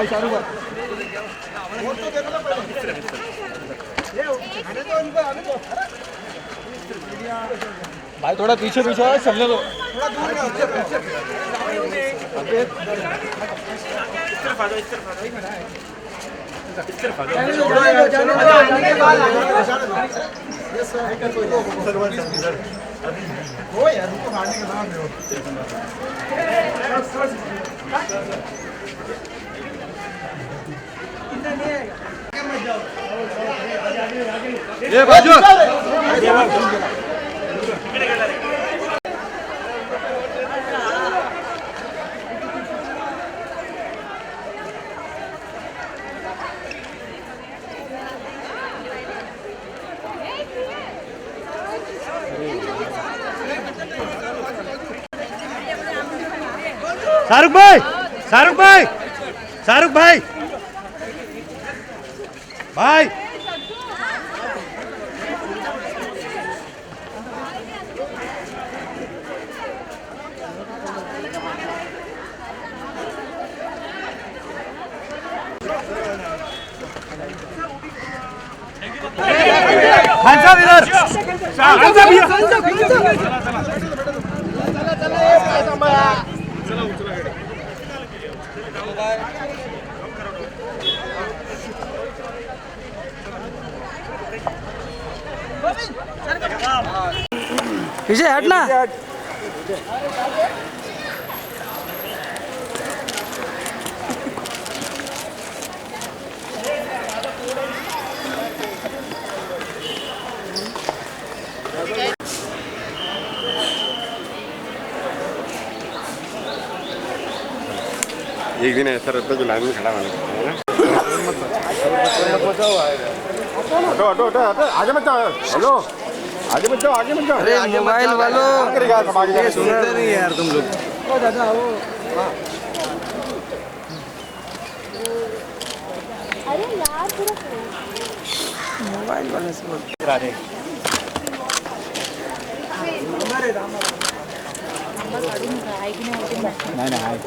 भाई शाहरुख भाई थोड़ा पीछे पीछे चलने दो वो यार उनको मारने का नाम है ये बाजू शाहरुख भाई शाहरुख भाई शाहरुख भाई भाई खान साहब इधर खान साहब पीछे हटना एक दिन ऐसा रहता जो लाइन में खड़ा होने है ना। हटो हटो हटो हटो आगे मत जाओ। हेलो आगे मत जाओ आगे मत जाओ। अरे मोबाइल वालों ये सुनते नहीं यार तुम लोग। ओ दादा वो अरे यार पूरा मोबाइल वाले से बोल नहीं नहीं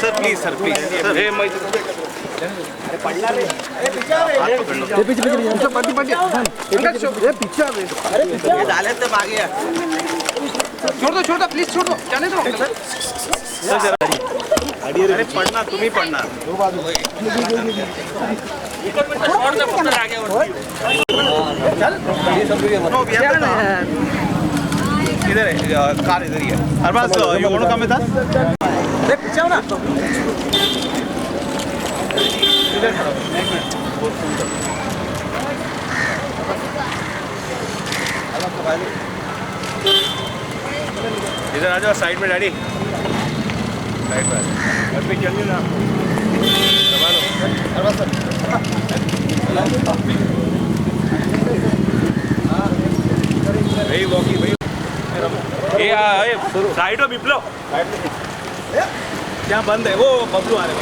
सर प्लीज सर प्लीज छोड़ दो प्लीज छोड़ दो जाने दो अरे पढ़ना तुम्ही पढ़णार इधर है कार इधर ही है अरबाज ये कौन काम में था अरे पीछे आओ ना इधर खड़ा एक मिनट इधर आ जाओ साइड में डैडी साइड पर और भी जल्दी ना भाई वॉकी भाई ये साइड हो विप्लव क्या बंद है वो बबलू आ रहे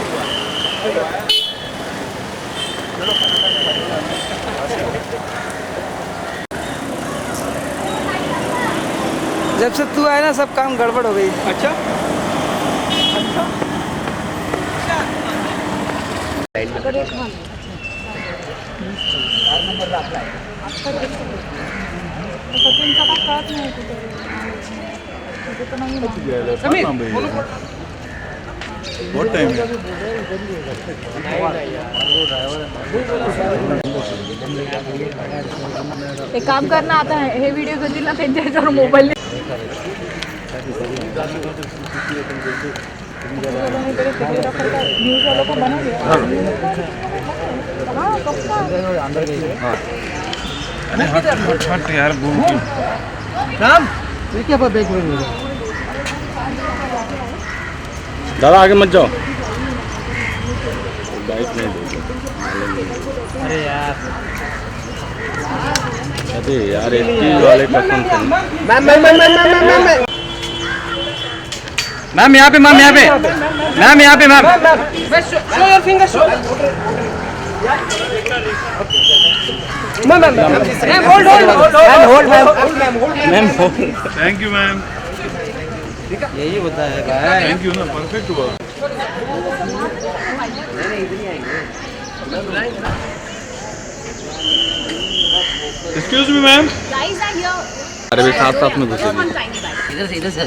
जब से तू आया ना सब काम गड़बड़ हो गई। अच्छा बहुत टाइम है एक काम करना आता है हे व्हिडिओ करतील ना त्यांच्यावर मोबाईल न्यूज वालों को बना दिया हाँ छठ यार राम ये क्या बैग में दादा आगे मत जाओ। बाइक नहीं दो। अरे यार अरे यार स्टील वाले कसम से मैम यहाँ पे मैम यहाँ पे मैम यहाँ पे ma'am show your finger show thank you ma'am. यही होता है भाई। थैंक यू ना, परफेक्ट हुआ। Excuse me ma'am. Guys are here. अरे भी साथ साथ में घुसे Come on, tiny bag. इधर से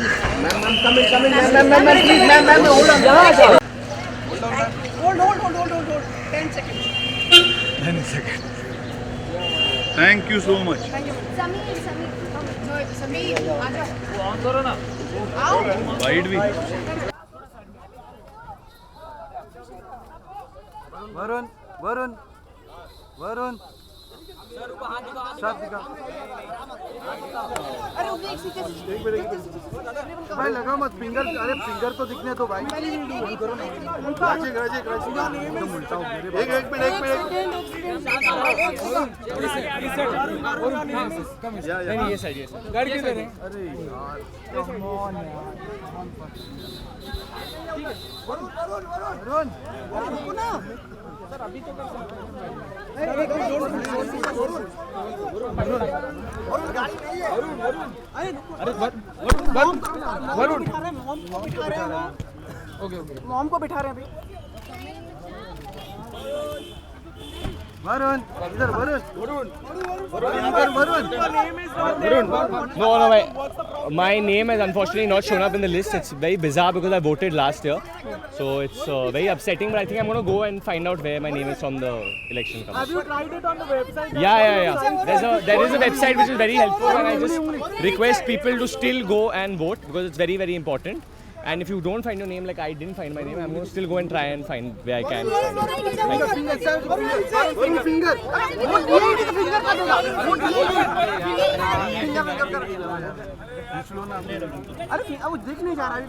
thank you so much. Sameer, आ जाओ। वाइड भी। वरुण वरुण वरुण भाई लगा मत फिंगर, अरे फिंगर तो दिखने दो भाई। मॉम को बिठा रहे हैं अभी। वरुण इधर Varun No, my name has unfortunately not shown up in the list. It's very bizarre because I voted last year. So it's very upsetting, but I think I'm going to go and find out where my name is from the election commission. Have you tried it on the website? Yeah. There is a website which is very helpful, and I just request people to still go and vote because it's very, very important. And if you don't find your name, like I didn't find my name, I'm going to still go and try and find where I can find it. Thank you. Finger अरे वो दिख नहीं जा रहा है।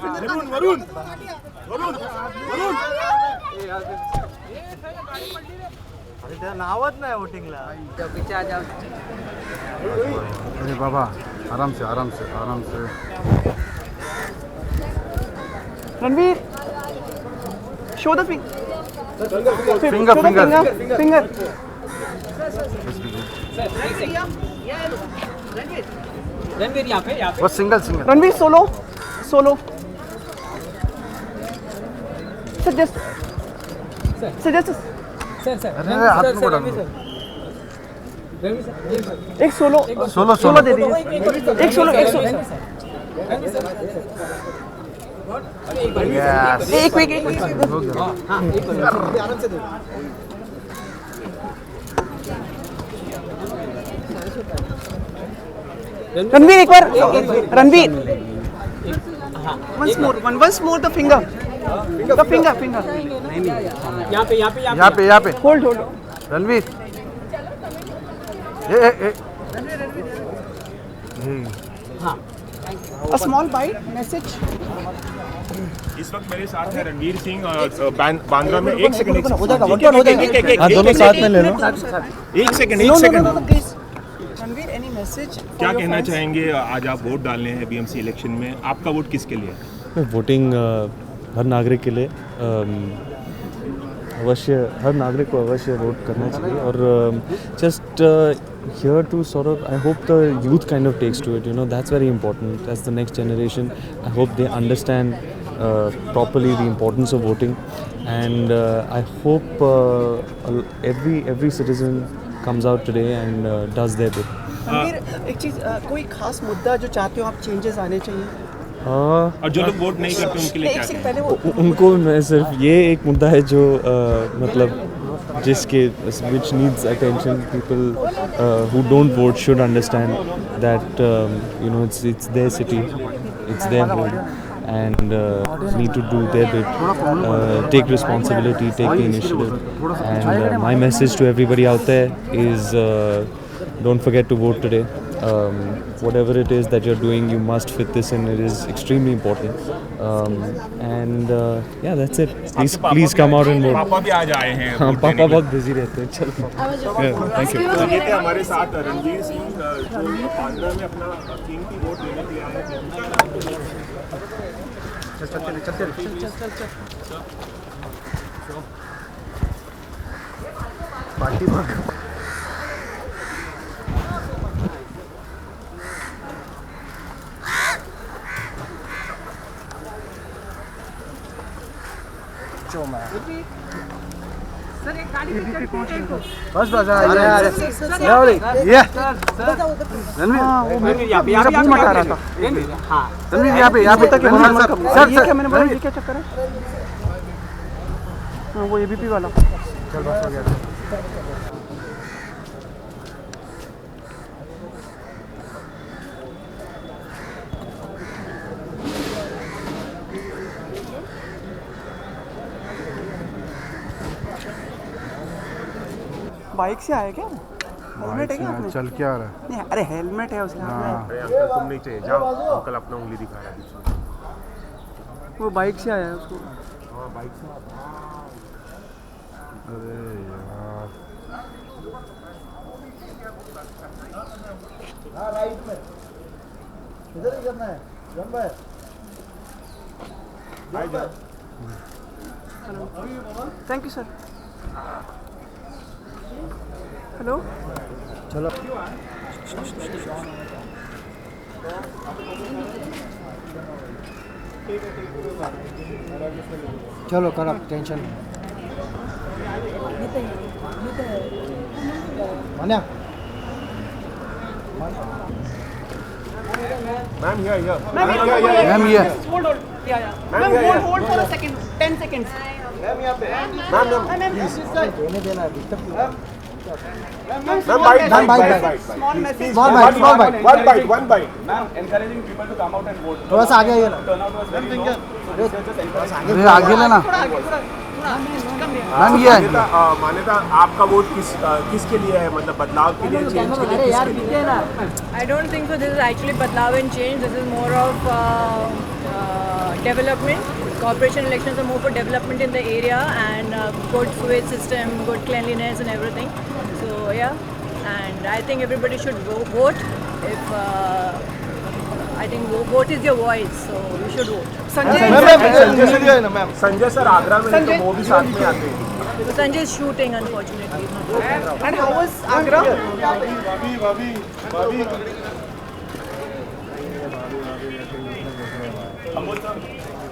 अरे त्याला नावच नाही वोटिंगला. पीछे आ जाओ। अरे बाबा आराम से आराम से आराम से। Ranveer, show the finger. Finger finger Finger. बस single single. Ranveer solo. Suggest. अरे हाथ में पड़ा। एक सोलो सोलो दे दीजिए। एक सोलो एक रणवीर एक बार Ranveer once more the finger यहाँ पे hold Ranveer a small bite message. इस वक्त मेरे साथ है रणवीर सिंह बांद्रा में। एक सेकंड दोनों साथ में ले लो. एक second Please. Ranveer any message? क्या कहना चाहेंगे? आज आप वोट डालने हैं बीएमसी इलेक्शन में, आपका वोट किसके लिए है? वोटिंग हर नागरिक के लिए अवश्य, हर नागरिक को अवश्य वोट करना चाहिए. और just here to sort of, I hope the youth kind of takes to it, that's very important. As the next generation, I hope they understand properly the importance of voting, and I hope every citizen comes out today and does their bit. Ranveer एक चीज, कोई खास मुद्दा जो चाहते हो आप changes आने चाहिए? और जो लोग वोट नहीं करते उनके लिए क्या पहले उनको मैं सिर्फ ये एक मुद्दा है जो मतलब जिसके which needs attention. People who don't vote should understand that it's their city, it's their home, and need to do their bit, take responsibility, take the initiative. And my message to everybody out there is don't forget to vote today. Whatever it is that you're doing, you must fit this in. It is extremely important. And yeah, that's it. Please come out and vote. पापा भी आज आए हैं। हाँ, पापा बहुत busy रहते हैं. चलो, थैंक यू. ये थे हमारे साथ रणवीर सिंह जो बांद्रा में अपना कीमती वोट देने के लिए आए हैं। चल पार्टी बघ. बस बस अरे ये रणवीर मेरा मुंह मटा रहा था. रणवीर यहाँ पे तक सर ये क्या मैंने बोला, ये क्या चक्कर है? हाँ वो एबीपी वाला. चल बस हो गया. बाइक से आया क्या? हेलमेट है क्या आपने? चल क्या आ रहा है? नहीं अरे हेलमेट है उसके हाथ में. अरे अंकल तुम नहीं चाहिए, जाओ. अंकल अपना उंगली दिखा रहा है. वो बाइक से आया है उसको. हाँ बाइक से. अरे यार इधर ही करना है. जम भाई थैंक यू सर. हेलो. चलो चलो कर आप tension Manya. Ma'am here ma'am ये hold for a second 10 seconds. देने देना है. Ma'am bite small bite. One bite. थोड़ा सा आगे आइए ना. अरे आगे लेना. मैम ये मान्यता आपका वोट किसके लिए है, मतलब बदलाव के लिए, चेंज के लिए, किसके लिए? I don't think so. This is actually Badlav and change. This is more of development. Corporation elections are more for development in the area and good sewage system, good cleanliness and everything. So yeah, and I think everybody should vote. If I think vote is your voice, so you should vote. Sanjay sir Agra में तो वो भी साथ में आते हैं. So Sanjay is shooting, unfortunately. And how was Agra?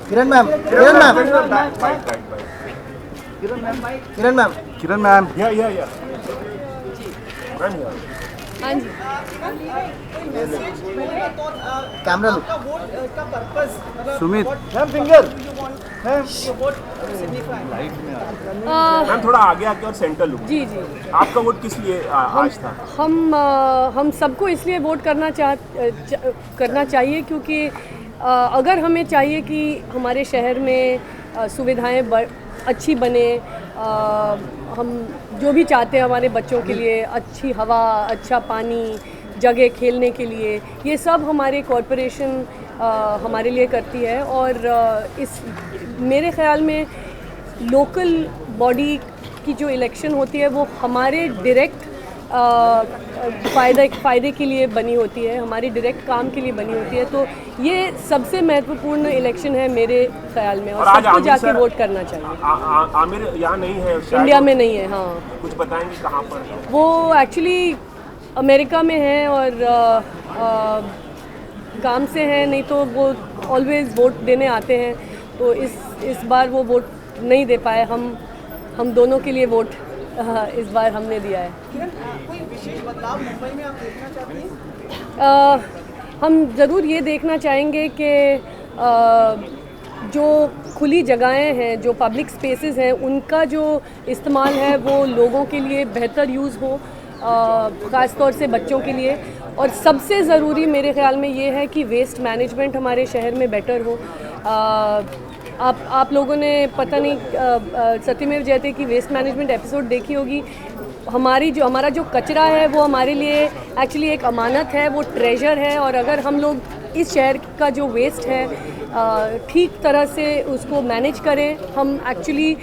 Kiran ma'am या हाँ जी. कैमरा लो. का पर्पस सुमित मैम थोड़ा आगे आके और सेंटर लुक. जी आपका वोट किस लिए आज था? हम सबको इसलिए वोट करना चाहिए क्योंकि अगर हमें चाहिए कि हमारे शहर में सुविधाएं अच्छी बने, हम जो भी चाहते हैं हमारे बच्चों के लिए, अच्छी हवा, अच्छा पानी, जगह खेलने के लिए, ये सब हमारे कॉरपोरेशन हमारे लिए करती है. और इस मेरे ख्याल में लोकल बॉडी की जो इलेक्शन होती है वो हमारे डायरेक्ट फ़ायदे के लिए बनी होती है, हमारी डायरेक्ट काम के लिए बनी होती है. तो ये सबसे महत्वपूर्ण इलेक्शन है मेरे ख्याल में, और सबको जाके वोट करना चाहिए. आमिर यहाँ नहीं है, इंडिया में नहीं है. हाँ, कुछ बताएंगे कहाँ पर? वो एक्चुअली अमेरिका में है और काम से हैं, नहीं तो वो ऑलवेज वोट देने आते हैं. तो इस बार वो वोट नहीं दे पाए. हम दोनों के लिए वोट इस बार हमने दिया है. कोई विशेष बदलाव मुंबई में आप देखना चाहती हैं? हम ज़रूर ये देखना चाहेंगे कि जो खुली जगहें हैं, जो पब्लिक स्पेसेस हैं, उनका जो इस्तेमाल है वो लोगों के लिए बेहतर यूज़ हो, ख़ास तौर से बच्चों के लिए. और सबसे ज़रूरी मेरे ख़्याल में ये है कि वेस्ट मैनेजमेंट हमारे शहर में बेटर हो. आप लोगों ने पता नहीं सत्यमेव जयते की वेस्ट मैनेजमेंट एपिसोड देखी होगी. हमारा जो कचरा है वो हमारे लिए एक्चुअली एक अमानत है, वो ट्रेजर है. और अगर हम लोग इस शहर का जो वेस्ट है ठीक तरह से उसको मैनेज करें, हम एक्चुअली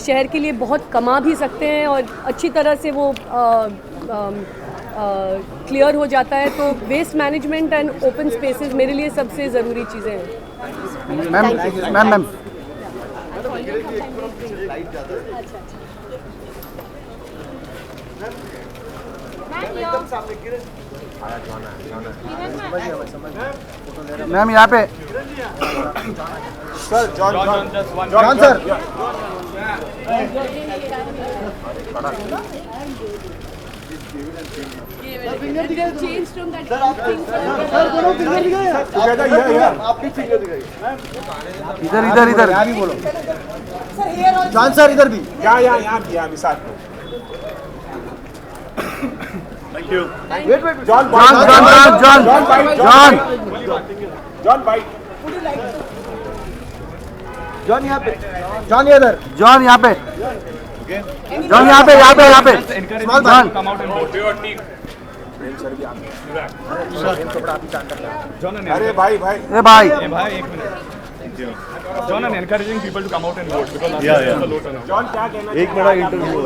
शहर के लिए बहुत कमा भी सकते हैं और अच्छी तरह से वो क्लियर हो जाता है. तो waste management and open spaces मेरे लिए सबसे ज़रूरी चीज़ें हैं. मैम मैम यहाँ पे sir John John sir Changed from that thing. आपकी फिंगर दिखाइए इधर इधर इधर यहाँ भी बोलो जॉन सर इधर भी यहाँ भी साथ में थैंक यू जॉन जॉन यहाँ पे जॉन इधर जॉन यहाँ पे जॉन यहाँ पे जॉन अरे भाई ए भाई एक minute John, I'm encouraging people to come out and vote because John क्या कहना एक बड़ा इंटरव्यू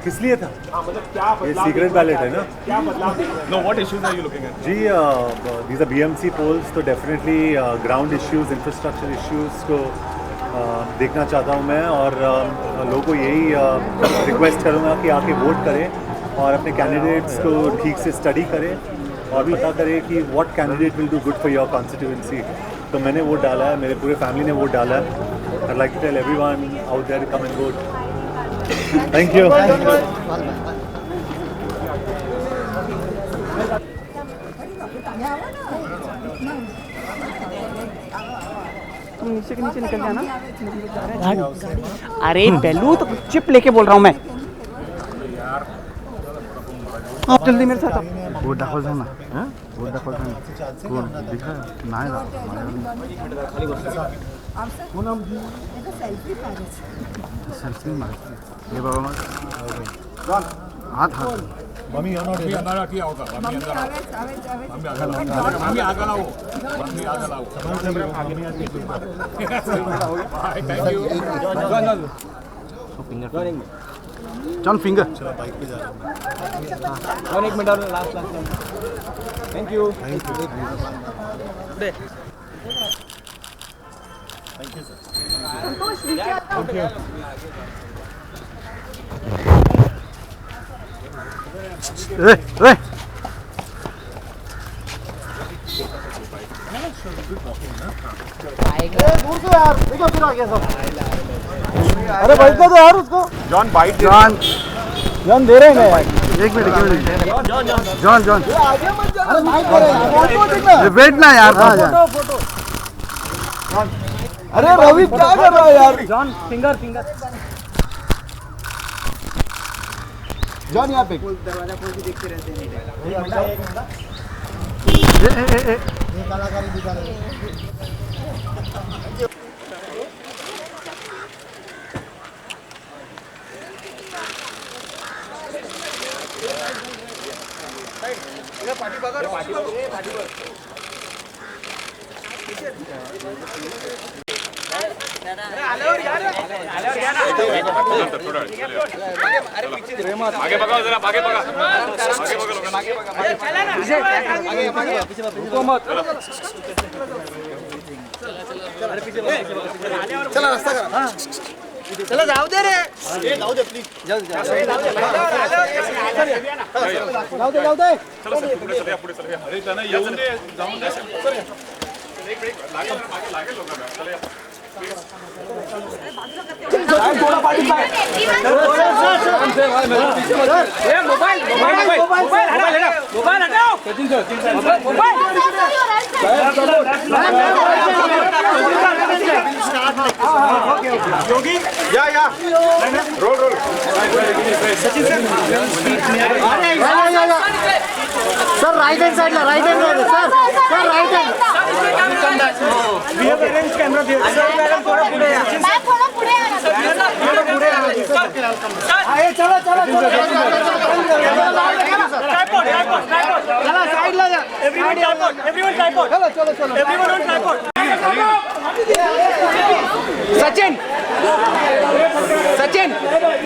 किस लिए था? मतलब क्या ये सीक्रेट बैलेट है ना? क्या बदलाव No, what issues are you looking at? जी these are BMC polls, तो definitely ground issues, infrastructure issues को देखना चाहता हूँ मैं, और लोगों को यही रिक्वेस्ट करूँगा कि आके वोट करें और अपने कैंडिडेट्स को ठीक से स्टडी करें और पता करें कि what candidate will do good for your constituency. तो मैंने वोट डाला है, मेरे पूरे फैमिली ने वोट डाला है। I like to tell everyone out there come and vote. Thank you. तुम नीचे के नीचे निकल जाना। अरे बेलू तो चिप लेके बोल रहा हूँ मैं। आप जल्दी मेरे साथ आओ। वोट दाखल ना वोट दाखल कोण दिखा नाही सेल्फी मारते ये बाबा मग हात मम्मी अंदर किया होगा मम्मी आगे लाओ thank you John finger John, एक minute last thank U A दूर से यार देखो फिर आ गया सब। अरे भाई को तो यार उसको जॉन बाइट जॉन दे रहे हैं एक मिनट जॉन अरे माइक दे रहे हैं वेट ना यार फोटो अरे रवि क्या कर रहा है यार जॉन फिंगर जॉन यहाँ पे दरवाजा खोल के देखते रहते हैं। कलाकारी दिखा रहे हैं। आगे भगाओ जरा, आगे भगा, चला रास्ता करा चला जाऊ दे रे जाऊ दे प्लीज जाऊ दे पुढे चल अरे त्यांना येऊन दे, जाऊन दे सर एक ब्रेक लागेल लोकांना चला योगी या roll Sachin sir right hand side ला right hand sir right hand we have arrange camera there sir madam थोड़ा पुढे या मैं थोड़ा पुढे आ चला साइड ला जा एवरीवन ट्राइपॉड चलो everyone on tripod Sachin,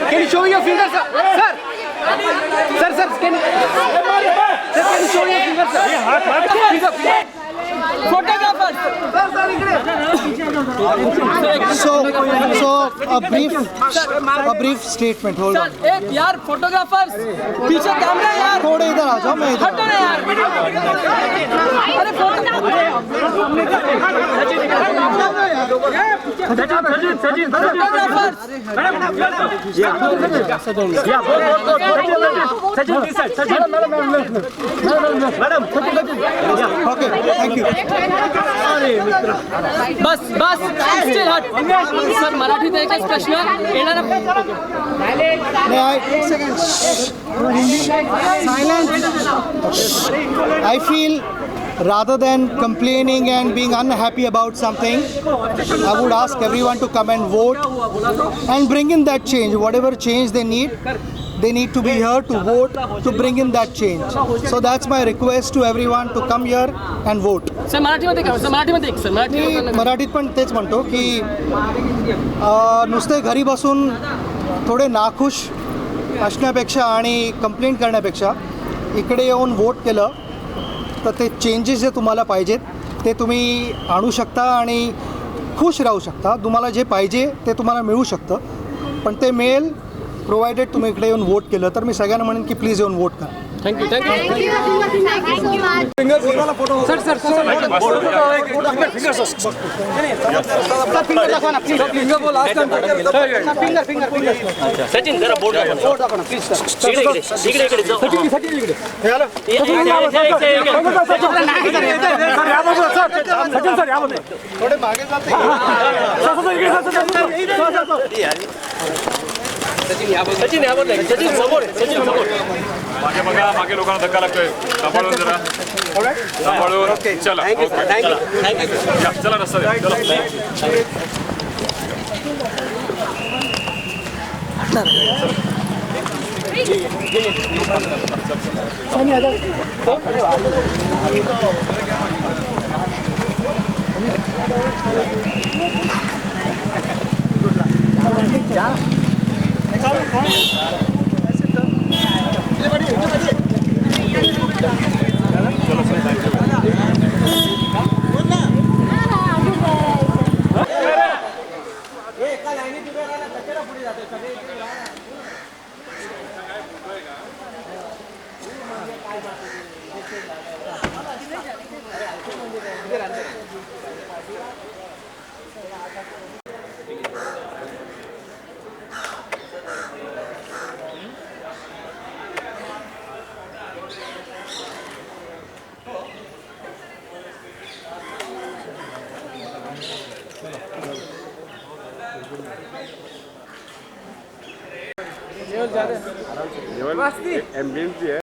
can you show your fingers, sir? Sir, can you show your fingers, sir? Photographer Sir, So a brief statement. Hold on. एक यार फोटोग्राफर्स पीछे कैमरा यार थोड़े इधर आ जाओ, मैं इधर हटो ना यार अरे ओके, थैंक यू. बस बस स्टिल हट सर मराठीत एकच प्रश्न येणार एक second. I feel rather than complaining and being unhappy about something, I would ask everyone to come and vote and bring in that change. Whatever change they need to be here to vote to bring in that change. So that's my request to everyone to come here and vote. Sir मराठीमध्ये काय sir मराठीमध्ये एक sir मी मराठीत पण तेच म्हणतो की नुसते घरी बसून थोडे नाखुश असण्यापेक्षा आणि कंप्लेंट करण्यापेक्षा इकडे येऊन वोट केलं तर ते चेंजेस जे तुम्हाला पाहिजेत ते तुम्ही आणू शकता आणि खुश राहू शकता. तुम्हाला जे पाहिजे ते तुम्हाला मिळू शकतं, पण ते मिळेल प्रोव्हायडेड तुम्ही इकडे येऊन वोट केलं. तर मी सगळ्यांना म्हणेन की प्लीज येऊन वोट करा. थँक्यू सर सर सचिन जरा बोर्ड दाखवा ना प्लीज सर इकडे थोडे मागे जाते. सचिन समोर मागे बघा, मागे लोकांना धक्का लागतोय. सांभाळून जरा सांभाळून. चला या, चला रस्ता द्या.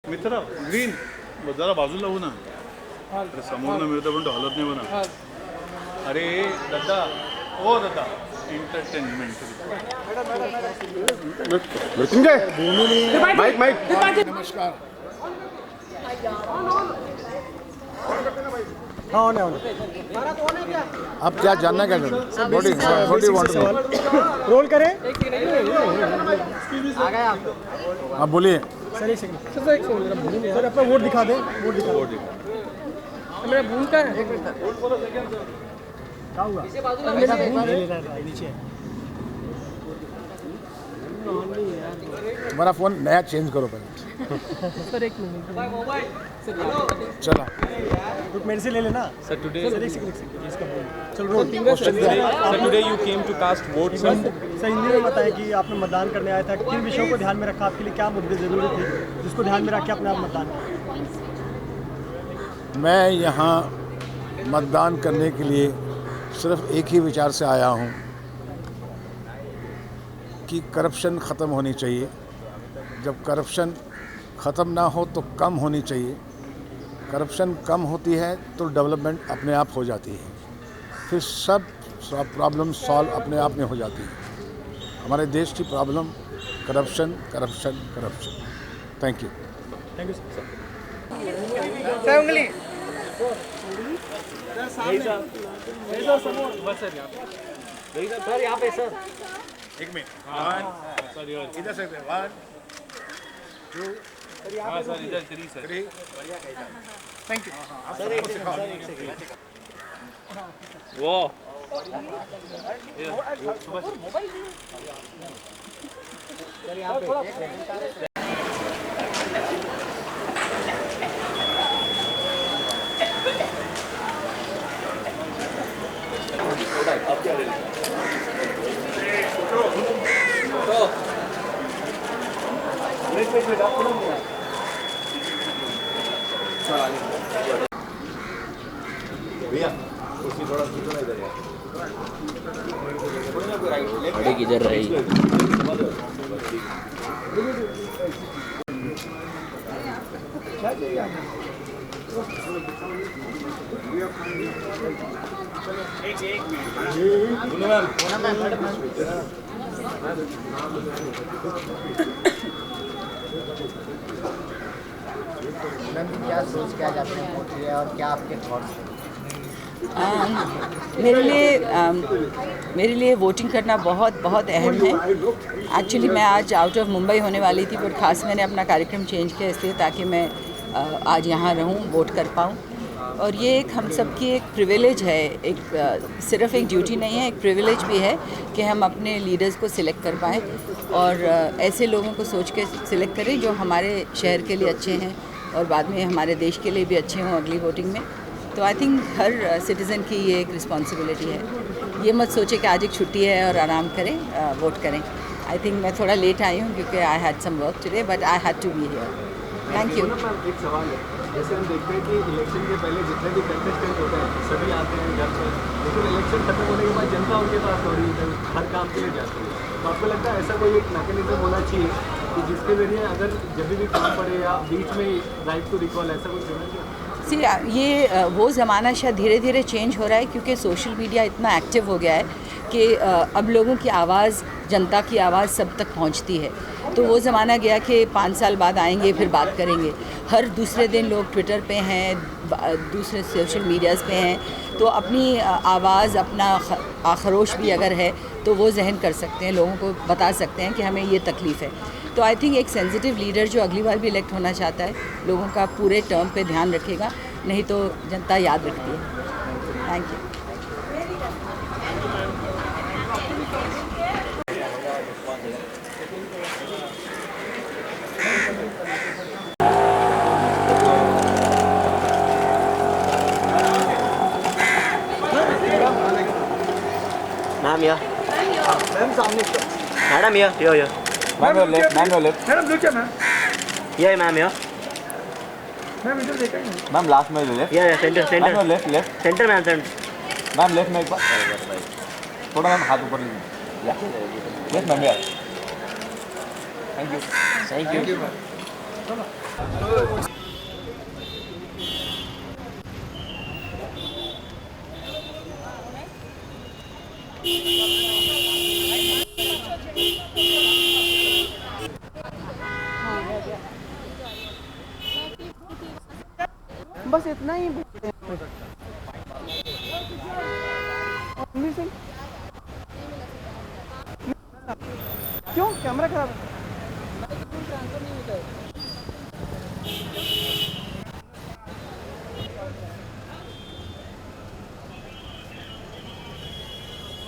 मित्र ग्रीन जरा बाजूला होऊ ना. समोर न मिळतं पण तो हलत नाही म्हणा. अरे दादा ओ दादा एंटरटेनमेंट. नमस्कार. हाँ आप क्या जानना क्या चाहते हैं? रोल करें. आप बोलिए. सर एक सेकंड सर अपना वोट दिखा दें. वोट दिखा. मेरा भूल का है. क्या हुआ? नीचे हमारा फ़ोन नया चेंज करो पहले. सर एक मिनट चला मेरे से ले लेना. Sir, today चलो today you came to cast votes. Sir Hindi में बताएं कि आपने मतदान करने आया था, किन विषयों को ध्यान में रखा, आपके लिए क्या मुद्दे ज़रूरी थे जिसको ध्यान में रख के अपने आप मतदान किया? मैं यहाँ मतदान करने के लिए सिर्फ एक ही विचार से आया हूँ कि करप्शन ख़त्म होनी चाहिए. जब करप्शन ख़त्म ना हो तो कम होनी चाहिए. करप्शन कम होती है तो डेवलपमेंट अपने आप हो जाती है. फिर सब प्रॉब्लम सॉल्व अपने आप में हो जाती है. हमारे देश की problem corruption corruption corruption. Thank you. Thank you sir. Sir यहाँ पे सर एक मिनट. इधर से 1 2 सर इधर 3 थैंक यू. सर एक सेकंड वो किधर रही? मैम क्या सोच के आज आपने वोट किया और क्या आपके थॉट्स हैं? मेरे लिए वोटिंग करना बहुत बहुत अहम है। एक्चुअली मैं आज आउट ऑफ मुंबई होने वाली थी, बट ख़ास मैंने अपना कार्यक्रम चेंज किया इसलिए ताकि मैं आज यहाँ रहूँ, वोट कर पाऊँ। और ये एक हम सब की एक प्रिविलेज है, एक सिर्फ एक ड्यूटी नहीं है, एक प्रिविलेज भी है कि हम अपने लीडर्स को सिलेक्ट कर पाएँ और ऐसे लोगों को सोच के सिलेक्ट करें जो हमारे शहर के लिए अच्छे हैं और बाद में हमारे देश के लिए भी अच्छे हों अगली वोटिंग में। तो आई थिंक हर सिटीज़न की ये एक रिस्पॉन्सिबिलिटी है। ये मत सोचे कि आज एक छुट्टी है और आराम करें, वोट करें। आई थिंक मैं थोड़ा लेट आई हूँ क्योंकि I had some work today, but I had to be here. Thank you. एक सवाल है, जैसे हम देखते हैं कि इलेक्शन के पहले जितने भी कंटेस्टेंट होते हैं सभी आते हैं घर पर, लेकिन इलेक्शन खत्म होने के बाद जनता उनके पास दौड़ी हर काम के लिए जाती है। तो आपको लगता है ऐसा कोई एक मैकेनिज्म होना चाहिए कि जिसके जरिए अगर जब भी काम पड़े या बीच में राइट टू रिकॉल ऐसा कुछ होना चाहिए? ये वो ज़माना शायद धीरे धीरे चेंज हो रहा है क्योंकि सोशल मीडिया इतना एक्टिव हो गया है कि अब लोगों की आवाज़, जनता की आवाज़ सब तक पहुंचती है। तो वो ज़माना गया कि 5 साल बाद आएंगे फिर बात करेंगे। हर दूसरे दिन लोग ट्विटर पे हैं, दूसरे सोशल मीडियाज़ पे हैं, तो अपनी आवाज़, अपना आक्रोश भी अगर है तो वो ज़हन कर सकते हैं, लोगों को बता सकते हैं कि हमें ये तकलीफ़ है। तो आई थिंक एक सेंसिटिव लीडर जो अगली बार भी इलेक्ट होना चाहता है लोगों का पूरे टर्म पे ध्यान रखेगा, नहीं तो जनता याद रखती है। Thank you. मैम या मैम सामने मैडम या मैम लेफ्ट मैडम नीचे मैम ये मैम या मैम इधर देखा है मैम लास्ट में लेफ्ट या centre ma'am left centre ma'am left में एक बार थोड़ा मैम हाथ ऊपर लीजिए या लेफ्ट मैम यार थैंक यू बस इतना ही क्यों कैमरा खराब है?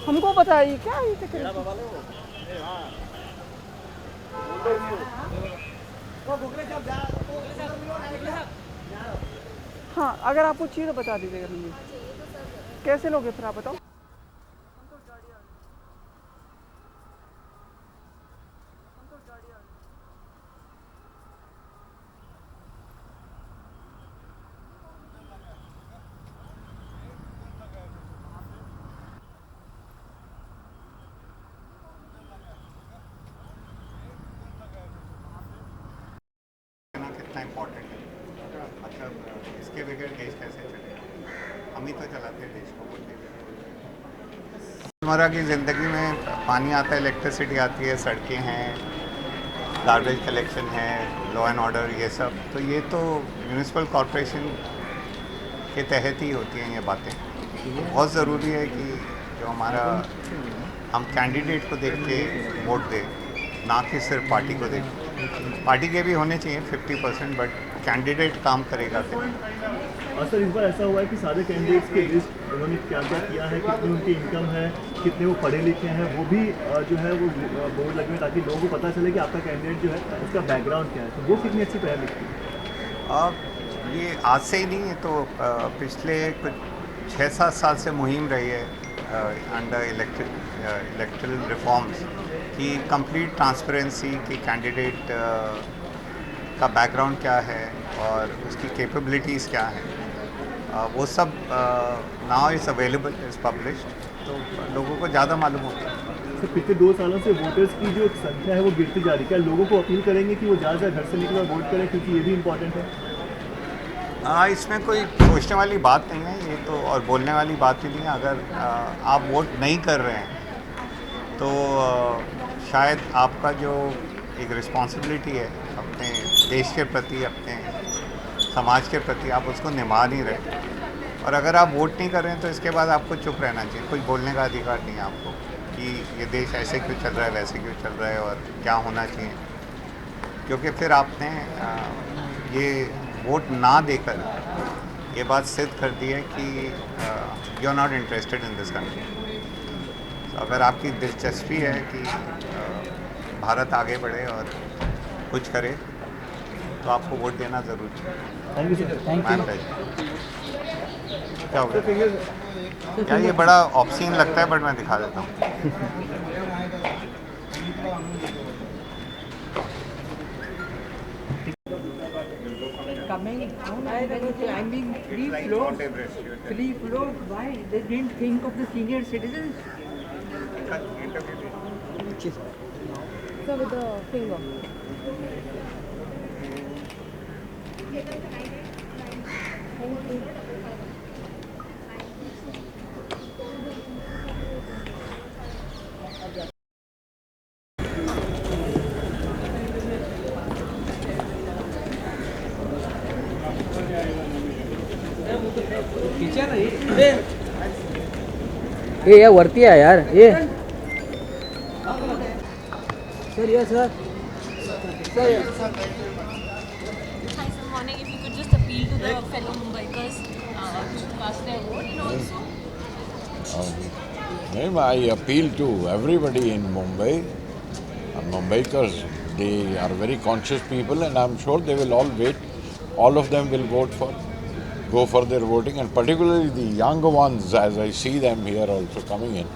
हमको बताइए क्या हाँ, अगर आपको चाहिए तो बता दीजिएगा मुझे। कैसे लोगे फिर आप बताओ? कितना इम्पोर्टेंट है, मतलब इसके बगैर देश कैसे चलेगा? हम ही तो चलाते हैं देश को। रोज़मर्रा की ज़िंदगी में पानी आता है, इलेक्ट्रिसिटी आती है, सड़कें हैं, गार्बेज कलेक्शन है, लॉ एंड ऑर्डर, ये सब तो म्यूनिसिपल कॉरपोरेशन के तहत ही होती हैं ये बातें। बहुत ज़रूरी है कि जो हम कैंडिडेट को देख के वोट दें, ना कि सिर्फ पार्टी को देख। पार्टी के भी होने चाहिए 50%, बट कैंडिडेट काम करेगा क्या? सर इस बार ऐसा हुआ है कि सारे कैंडिडेट्स के लिस्ट उन्होंने क्या क्या किया है, कितनी उनकी इनकम है, कितने वो पढ़े लिखे हैं, वो भी जो है वो बोर्ड लगे हुए ताकि लोगों को पता चले कि आपका कैंडिडेट जो है उसका बैकग्राउंड क्या है, तो वो कितनी अच्छी पढ़ाई लिखी है। ये आज से ही नहीं है, तो पिछले कुछ 6-7 साल से मुहिम रही है अंडर इलेक्टरल रिफॉर्म्स की कंप्लीट ट्रांसपेरेंसी की कैंडिडेट का बैकग्राउंड क्या है और उसकी कैपेबिलिटीज़ क्या है, वो सब now is available, is published, तो लोगों को ज़्यादा मालूम होता है। तो पिछले 2 सालों से वोटर्स की जो संख्या है वो गिरती जा रही है, क्या लोगों को अपील करेंगे कि वो ज़्यादा घर से निकल वोट करें, क्योंकि ये भी इम्पोर्टेंट है? इसमें कोई सोचने वाली बात नहीं है, ये तो और बोलने वाली बात ही नहीं है। अगर आप वोट नहीं कर रहे हैं तो शायद आपका जो एक रिस्पॉन्सिबिलिटी है अपने देश के प्रति, अपने समाज के प्रति, आप उसको निभा नहीं रहे। और अगर आप वोट नहीं कर रहे हैं तो इसके बाद आपको चुप रहना चाहिए, कुछ बोलने का अधिकार नहीं है आपको कि ये देश ऐसे क्यों चल रहा है, वैसे क्यों चल रहा है और क्या होना चाहिए, क्योंकि फिर आपने ये वोट ना देकर ये बात सिद्ध कर दी है कि you are not interested in this country. तो अगर आपकी दिलचस्पी है कि भारत आगे बढ़े और कुछ करे तो आपको वोट देना ज़रूर चाहिए। Thank you sir. Thank you. क्या हो गया? क्या ये बड़ा ऑप्शन लगता है, बट मैं दिखा देता हूँ। Coming down and then climbing free flow. Why they didn't think of the senior citizens? So with the finger. Thank you. ये या वरती आहे यार ये सर या sir Hi, sir. Morning. If you could just appeal to the fellow Mumbaikars to cast their vote, and also. I appeal to everybody in Mumbai. Mumbaikars, they are very conscious people, and I'm sure they will all wait. All of them will go for their voting, and particularly the younger ones, as I see them here also coming in.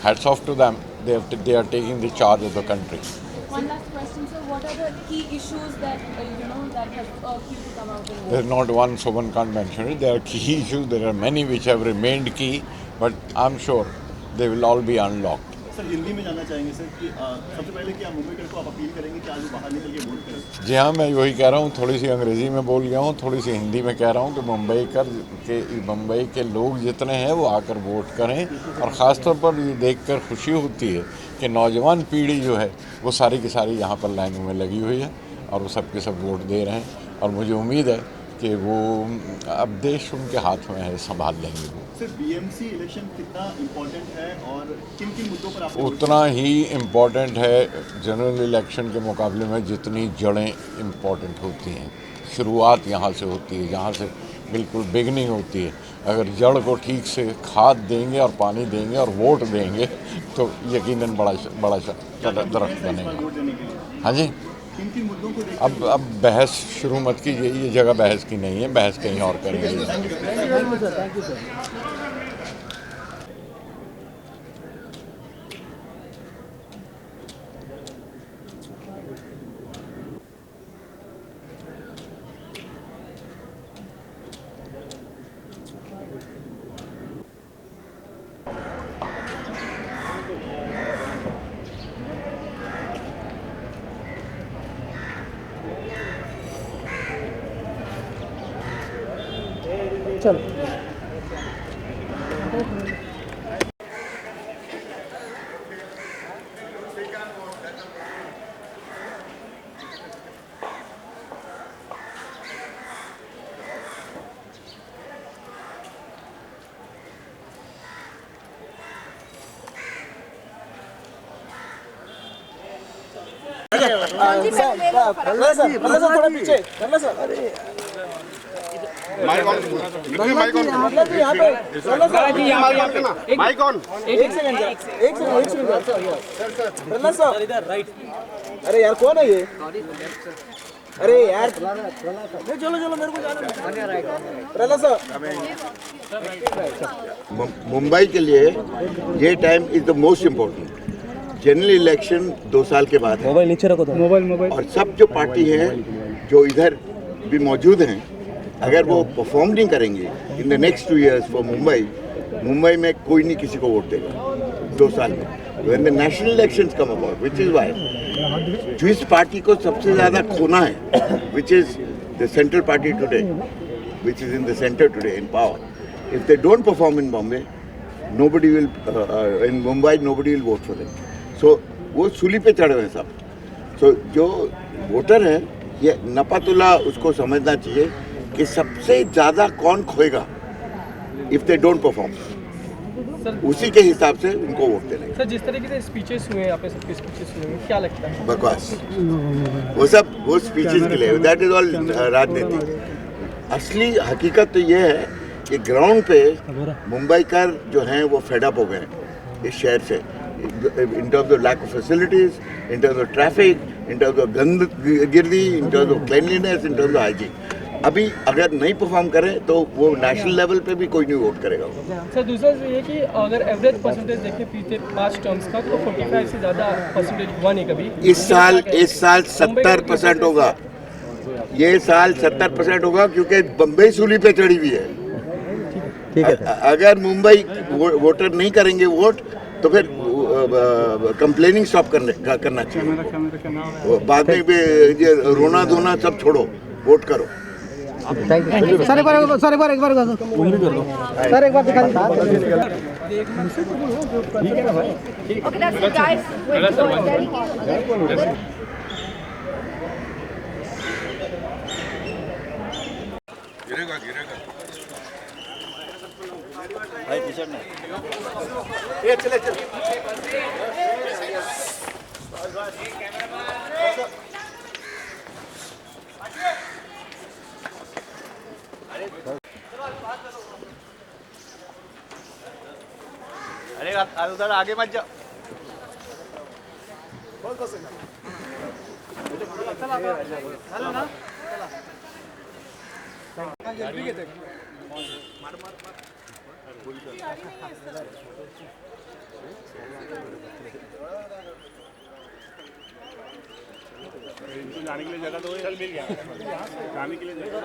Hats off to them. They are taking the charge of the country. One last question, sir. What are the key issues that that have you to come out in vote? There's not one, so one can't mention it. There are key issues. There are many which have remained key, but I'm sure they will all be unlocked. Sir Hindi में जानना चाहेंगे sir कि सबसे पहले क्या मुंबईकर को आप appeal करेंगे कि आज वो बाहर निकल के वोट करें? जी हाँ, मैं वही कह रहा हूँ, थोड़ी सी अंग्रेज़ी में बोल गया हूँ, थोड़ी सी हिंदी में कह रहा हूँ कि मुंबई के लोग जितने हैं वो आकर वोट करें। और ख़ास तौर पर ये देखकर खुशी होती है कि नौजवान पीढ़ी जो है वो सारी की सारी यहाँ पर लाइनों में लगी हुई है और वो सब के सब वोट दे रहे हैं, और मुझे उम्मीद है कि वो अब देश उनके हाथ में है, संभाल लेंगे वो। सर बीएमसी इलेक्शन कितना इम्पोर्टेंट है और किन किन मुद्दों पर आप? उतना ही इम्पोर्टेंट है जनरल इलेक्शन के मुकाबले में जितनी जड़ें इम्पोर्टेंट होती हैं। शुरुआत यहाँ से होती है, जहाँ से बिल्कुल बिगनिंग होती है। अगर जड़ को ठीक से खाद देंगे और पानी देंगे और वोट देंगे तो यकीनन बड़ा दरख्त बनेगा। हाँ जी, अब बहस शुरू मत कीजिए, ये जगह बहस की नहीं है, बहस कहीं और करेंगे। Thank you sir. चलो थोड़ा पीछे करना सर। अरे माइक ऑन यहाँ पे माइक ऑन। एक सेकंड सर इधर राइट। अरे यार कौन है ये? अरे यार चलो मेरे को जाना सर। मुंबई के लिए ये time is the most important. General election 2 साल के बाद है। मोबाइल नीचे रखो। मोबाइल और सब जो पार्टी है जो इधर भी मौजूद हैं, अगर वो परफॉर्म नहीं करेंगे in the next 2 years for Mumbai में कोई नहीं किसी को वोट देगा 2 साल में। When the national elections come about, which is why जिस पार्टी को सबसे ज़्यादा खोना है, which is the central party today, which is in the centre today in power, if they don't perform in Bombay, nobody will in Mumbai nobody will vote for them. So वो सूली पे चढ़े हुए हैं सब। So जो वोटर है ये नपातुला उसको समझना चाहिए कि सबसे ज़्यादा कौन खोएगा इफ दे डोंट परफॉर्म, उसी के हिसाब से उनको वोट देने। सर जिस तरीके से स्पीचेस हुए यहाँ पे, सबके स्पीचेस हुए, क्या लगता है? बकवास। वो स्पीचेस के लिए, दैट इज ऑल राजनीति। असली हकीकत तो ये है कि ग्राउंड पे मुंबईकर जो हैं वो फेडअप हो गए हैं इस शहर से, in terms of lack of facilities, in terms of traffic, in terms of गंदगिरी, in terms of cleanliness, in terms of hygiene. अभी अगर नहीं परफॉर्म करें तो वो नेशनल लेवल पे भी कोई नहीं वोट करेगा। सर दूसरा ये कि अगर एवरेज परसेंटेज देखें पिछले 5 टर्म्स का तो 45 से ज़्यादा परसेंटेज हुआ नहीं कभी। इस साल 70% होगा। ये साल 70% होगा क्योंकि बम्बई सूली पे चढ़ी हुई है। ठीक है। अगर मुंबई वोटर नहीं करेंगे वोट तो फिर कंप्लेनिंग स्टॉप करना चाहिए। बाद में ये रोना धोना सब छोड़ो, वोट करो। सर एक बार सर एक बार उंगली कर दो सर, एक बार दिखा दीजिए। गिरेगा भाई टी-शर्ट में ये चले अरे उधर आगे मत जाओ। जाने के लिए जगह तो मिल गया, जाने के लिए जगह।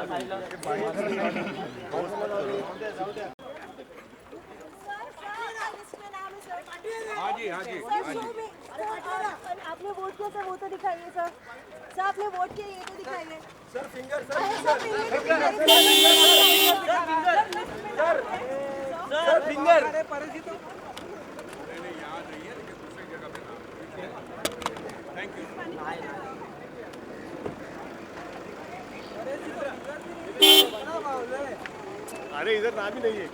हाँ जी हाँ जी। आपने वोट किया सर, वो तो दिखाइए सर। सर आपने वोट किया, ये तो दिखाइए sir. Finger sir finger thank you. अरे इधर नाम ही नहीं है।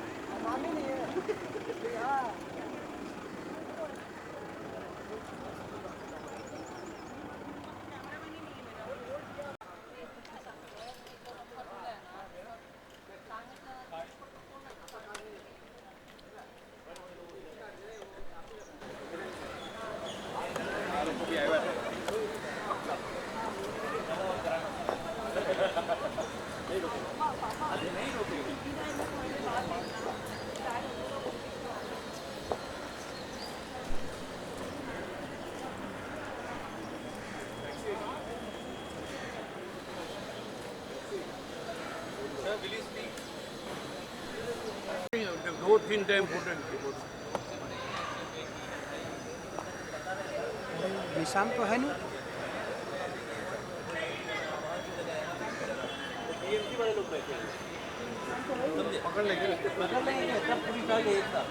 दो तीन टाइम निशान तो है नहीं। पकड़ लेंगे पूरी गाड़ी एक साथ।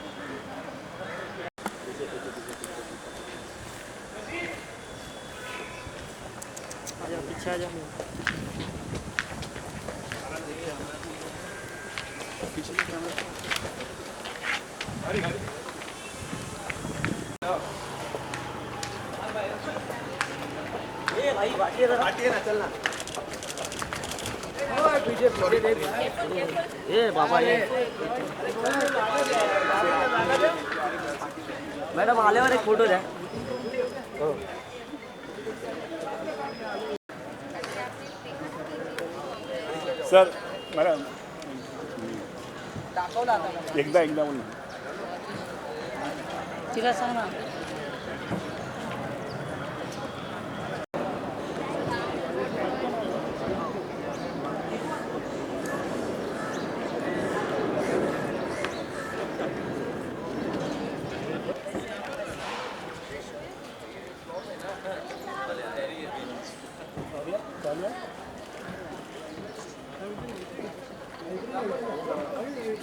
पीछे आ जाओ। ये बाबा ये मैडम आल्यावर एक फोटो द्या. सर मॅडम एकदा बोल. तिला सांग ना.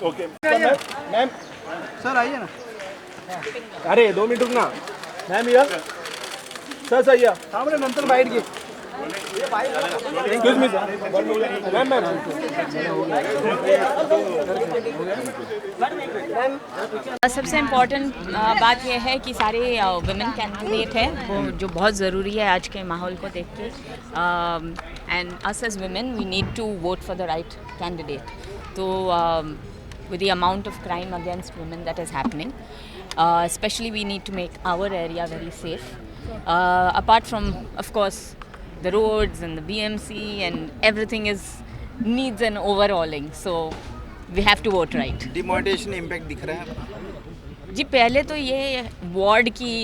Okay ma'am. सर आइए ना. अरे 2 मिनिट रुक ना. मॅम या. सर या. थांबरे नंतर बाहेर घे. Excuse me sir. मैम सबसे इम्पॉर्टेंट बात यह है कि सारे वुमेन कैंडिडेट हैं वो जो बहुत ज़रूरी है आज के माहौल को देख के. And us as women we need to vote for the right candidate. तो with the amount of crime against women that is happening, especially we need to make our area very safe. Apart from, of course, the roads and the BMC and everything needs an overhauling. So we have to vote right. Demonetisation impact दिख रहा है. जी पहले तो ये ward की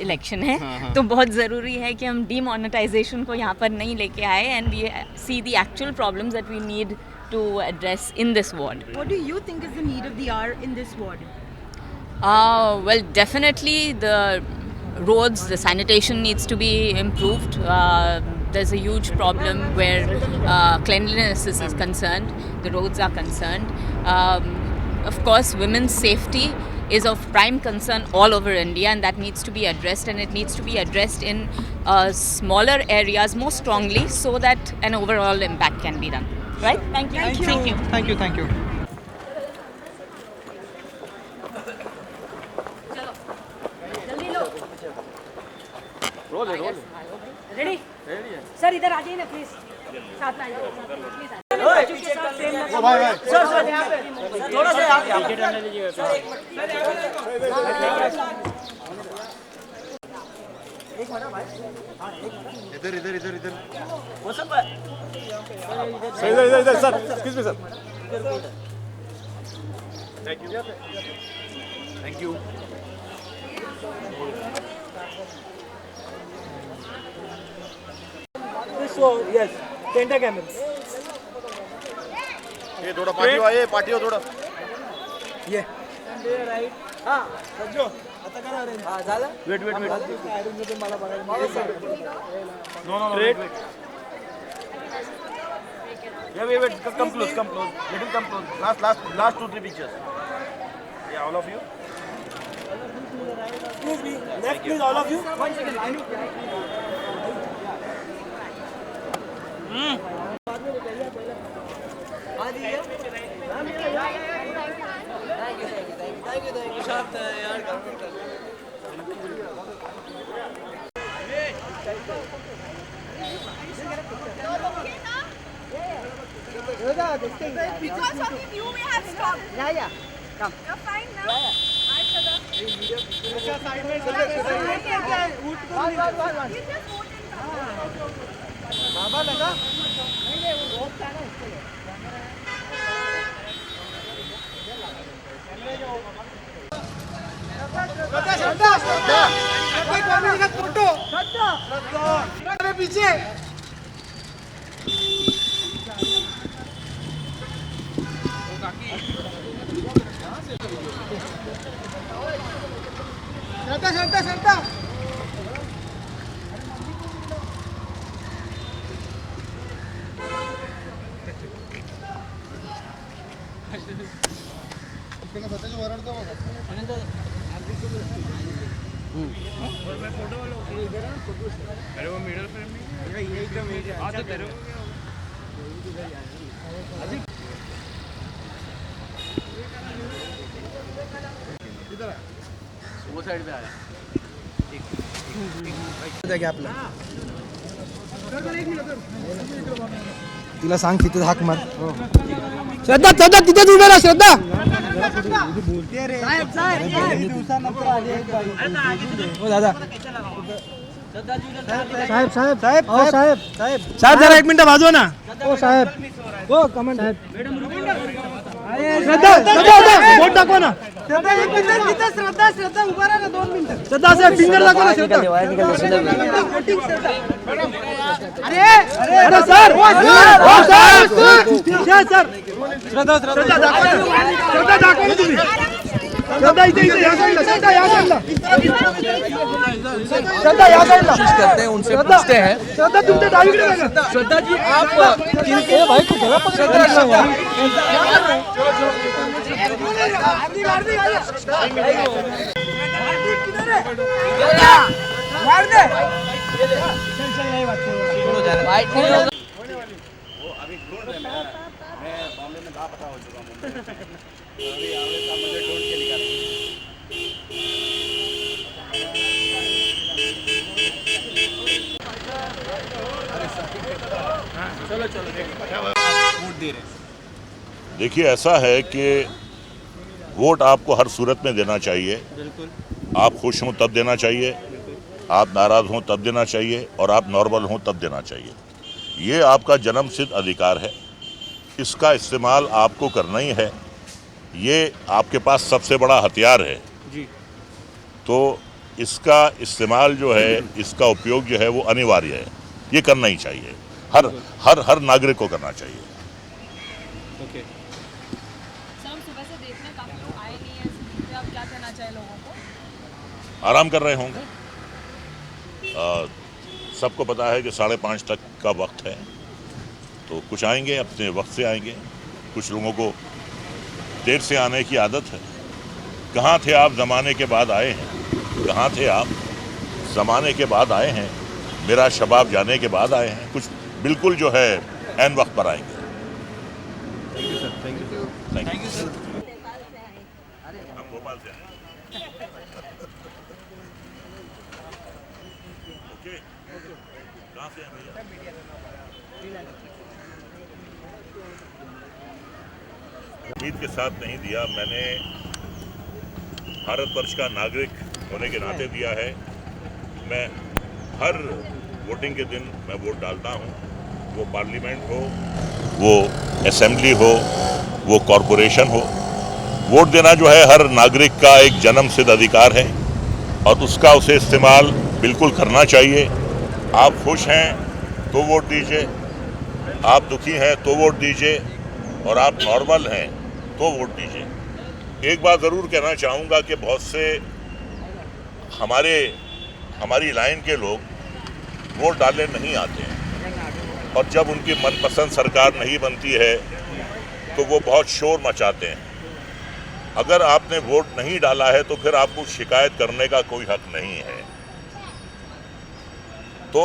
election है. तो बहुत ज़रूरी है कि हम डीमोनेटाइजेशन को यहाँ पर नहीं लेके आए and we see the actual problems that we need to address in this ward. What do you think is the need of the hour in this ward? Well, definitely the roads, the sanitation needs to be improved. There's a huge problem where cleanliness is concerned, the roads are concerned. Of course, women's safety is of prime concern all over India, and that needs to be addressed, and it needs to be addressed in smaller areas more strongly so that an overall impact can be done. Right? Thank you. Thank you. Thank you. Thank you. Roll. Ready sir इधर आ जाइए ना please. साथ में आइए please. थोड़ा सा आप इधर इधर इधर इधर. वो सब इधर sir. Excuse me sir. Thank you. Yes टेंटा कॅमेरा. ये थोड़ा पाठी हो थोडा. ये राईट. हां सज्जो आता करा रे. हां झालं. वेट मला बघायला. No wait. Wait, come close, little come close. Last 2-3 pictures. Yeah, all of you. Excuse me, left please, all of you. 1 second. Because of the view we have stopped. Yeah. Come. You're fine now? Hi, Sada. अच्छा side में चले. You just voted now. बाबा लगा. Photo पीछे. सरता. अरे वो middle frame नहीं ये एकदम आ तो तेरे इधर वो साइड पे आ रहा है. गॅपला. तिला सांग तिथे हाक मार. श्रद्धा श्रद्धा तिथेच उभे राहा. श्रद्धा हो दादा. साहेब साहेब साहेब हो साहेब साहेब साहेब जरा एक मिनिट वाजवा ना. हो साहेब हो कमेंट साहेब. श्रद्धा श्रद्धा बोट दाखवा ना. श्रद्धा एक मिनिट. श्रद्धा श्रद्धा उभा राहा ना 2 मिनिटं. श्रद्धा साहेब फिंगर दाखवा ना. श्रद्धा अरे अरे सर हो सर सर श्रद्धा श्रद्धा दाखवा. श्रद्धा दाखवा ना तुम्ही. श्रद्धा इथे इथे या साइडला. श्रद्धा या साइडला. श्रद्धा या साइडला करते हैं उनसे पूछते हैं. श्रद्धा तुमच्या डावीकडे बघा. श्रद्धा जी आप किनके भाई को जरा पकड़. श्रद्धा मार दे. देखिए ऐसा है कि वोट आपको हर सूरत में देना चाहिए. आप खुश हों तब देना चाहिए, आप नाराज़ हों तब देना चाहिए, और आप नॉर्मल हों तब देना चाहिए. ये आपका जन्मसिद्ध अधिकार है. इसका इस्तेमाल आपको करना ही है. ये आपके पास सबसे बड़ा हथियार है जी. तो इसका इस्तेमाल जो है, इसका उपयोग जो है वो अनिवार्य है. ये करना ही चाहिए. हर नागरिक को करना चाहिए. ओके. सर हम सुबह से देख रहे हैं काफी लोग आए नहीं हैं. आप क्या कहना चाहिए लोगों को? आराम कर रहे होंगे. सबको पता है कि 5:30 तक का वक्त है. तो कुछ आएंगे अपने वक्त से आएंगे. कुछ लोगों को देर से आने की आदत है. कहाँ थे आप ज़माने के बाद आए हैं? कहाँ थे आप ज़माने के बाद आए हैं? मेरा शबाब जाने के बाद आए हैं. कुछ बिल्कुल जो है ऐन वक्त पर आएंगे. Thank you sir. Thank you sir. हम भोपाल से आए. ओके. कहाँ से हैं भैया? उम्मीद के साथ नहीं दिया. मैंने भारतवर्ष का नागरिक होने के नाते दिया है. मैं हर वोटिंग के दिन मैं वोट डालता हूँ. वो पार्लियामेंट हो, वो असेंबली हो, वो कॉरपोरेशन हो. वोट देना जो है हर नागरिक का एक जन्मसिद्ध अधिकार है, और उसका उसे इस्तेमाल बिल्कुल करना चाहिए. आप खुश हैं तो वोट दीजिए, आप दुखी हैं तो वोट दीजिए, और आप नॉर्मल हैं तो वोट दीजिए. एक बात ज़रूर कहना चाहूँगा कि बहुत से हमारी लाइन के लोग वोट डालने नहीं आते हैं, और जब उनकी मनपसंद सरकार नहीं बनती है तो वो बहुत शोर मचाते हैं. अगर आपने वोट नहीं डाला है तो फिर आपको शिकायत करने का कोई हक नहीं है. तो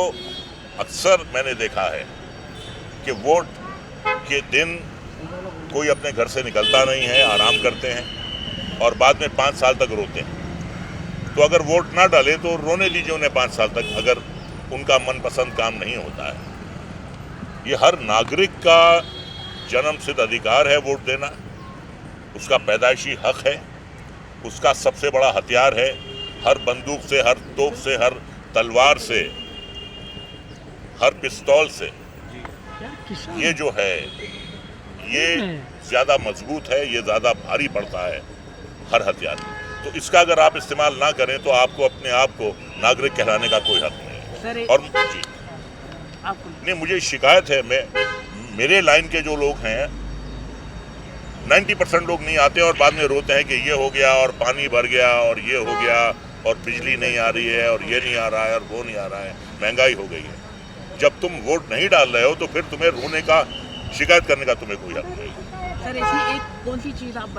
अक्सर मैंने देखा है कि वोट के दिन कोई अपने घर से निकलता नहीं है, आराम करते हैं, और बाद में 5 साल तक रोते हैं. तो अगर वोट ना डाले तो रोने दीजिए उन्हें 5 साल तक, अगर उनका मनपसंद काम नहीं होता है. ये हर नागरिक का जन्मसिद्ध अधिकार है वोट देना. उसका पैदाइशी हक है. उसका सबसे बड़ा हथियार है. हर बंदूक से, हर तोप से, हर तलवार से, हर पिस्तौल से ये जो है ये ज़्यादा मजबूत है, ये ज़्यादा भारी पड़ता है हर हथियार. तो इसका अगर आप इस्तेमाल ना करें तो आपको अपने आप को नागरिक कहलाने का कोई हक नहीं है. और जी नहीं, मुझे शिकायत है. मेरे लाइन के जो लोग हैं 90% लोग नहीं आते और बाद में रोते हैं कि ये हो गया और पानी भर गया और ये हो गया और बिजली नहीं आ रही है और ये नहीं आ रहा है और वो नहीं आ रहा है, महंगाई हो गई है. जब तुम वोट नहीं डाल रहे हो तो फिर तुम्हें रोने का, शिकायत करने का तुम्हें कोई हक नहीं. सर ऐसी एक कौन सी चीज़ आप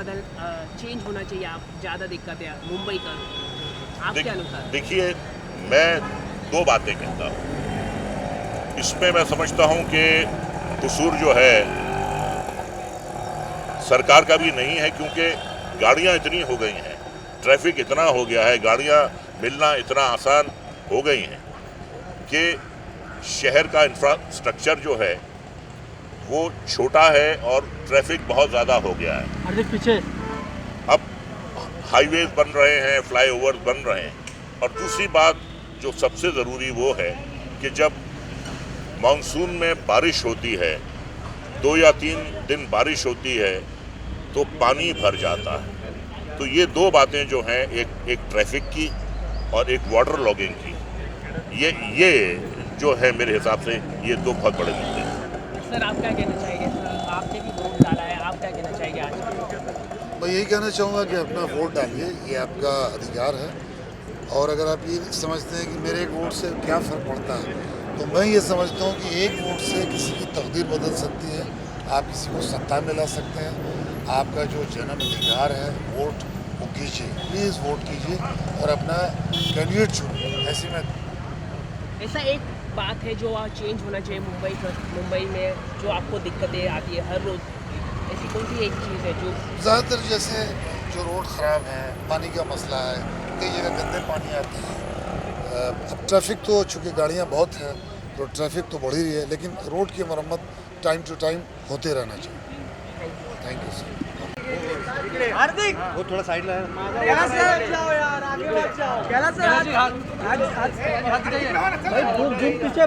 चेंज होना चाहिए? आप ज़्यादा दिक्कत है मुंबई का आपके अनुसार? देखिए, मैं 2 बातें कहता हूँ. इसमें मैं समझता हूँ कि कसूर जो है सरकार का भी नहीं है, क्योंकि गाड़ियाँ इतनी हो गई हैं, ट्रैफिक इतना हो गया है, गाड़ियाँ मिलना इतना आसान हो गई हैं कि शहर का इंफ्रास्ट्रक्चर जो है वो छोटा है और ट्रैफिक बहुत ज़्यादा हो गया है। पीछे अब हाईवेज बन रहे हैं, फ्लाईओवर्स बन रहे हैं, और दूसरी बात जो सबसे ज़रूरी वो है कि जब मानसून में बारिश होती है, 2 या 3 दिन बारिश होती है तो पानी भर जाता है। तो ये 2 बातें जो हैं, एक ट्रैफिक की और एक वाटर लॉगिंग की, ये जो है मेरे हिसाब से ये 2 बहुत बड़े मुद्दे हैं। सर आप क्या कहना चाहेंगे? आपने भी वोट डाला है, आप क्या कहना चाहेंगे आज? मैं यही कहना चाहूँगा कि अपना वोट डालिए, ये आपका अधिकार है। और अगर आप ये समझते हैं कि मेरे एक वोट से क्या फ़र्क पड़ता है, तो मैं ये समझता हूँ कि एक वोट से किसी की तकदीर बदल सकती है, आप किसी को सत्ता में ला सकते हैं। आपका जो जन्म अधिकार है वोट वो कीजिए, प्लीज़ वोट कीजिए और अपना कैंडिडेट चुनिए। ऐसे में ऐसा एक बात है जो चेंज होना चाहिए मुंबई में, जो आपको दिक्कतें आती है हर रोज़, ऐसी कौन सी एक चीज़ है जो ज़्यादातर, जैसे जो रोड ख़राब है, पानी का मसला है, कई जगह गंदे पानी आते हैं। अब ट्रैफिक तो चूँकि गाड़ियाँ बहुत हैं तो ट्रैफिक तो बढ़ ही रही है, लेकिन रोड की मरम्मत टाइम टू टाइम होते रहना चाहिए। Thank you sir. हार्दिक वो थोड़ा साइड ला जाओ यार, आगे मत जाओ। कैला से हाथ जाइए भाई, बुक पीछे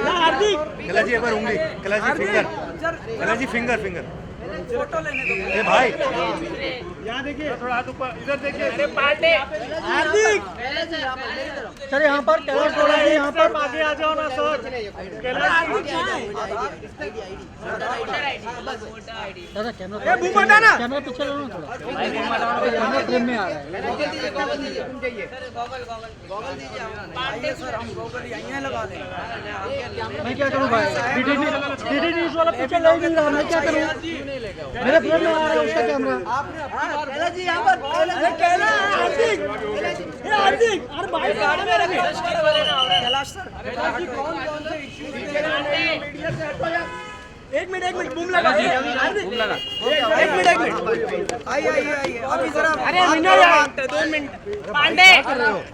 हार्दिक, कैला जी एक बार उंगली, कैला जी फिंगर, कैला जी फिंगर फोटो लेने दो। ए भाई यहाँ देखिए, थोड़ा हाथ ऊपर, इधर देखिए। अरे पांडे हार्दिक, सर यहाँ पर कैलाश थोड़ा सा यहाँ पर आगे आ जाओ ना सर। दादा कैमरा कैमरा पीछे लो ना थोड़ा, कैमरा फ्रेम में आ रहा है। पांडे सर, हम गॉगल यहीं लगा लें। मैं क्या करूँ भाई, डीडी न्यूज़ वाला पीछे ले नहीं रहा, मैं क्या करूँ? मेरे फ्रेम में आ रहा है उसका कैमरा। कैला जी यहाँ पर, अरे कैला हार्दिक, ये हार्दिक, अरे भाई गाड़ी में रखे कैलाश सर, कैलाश जी कौन से इश्यूज मीडिया से हटो यार। एक मिनट बूम लगा, बूम लगा, एक मिनट आइए अभी जरा, अरे मिनट 2 मिनट पांडे।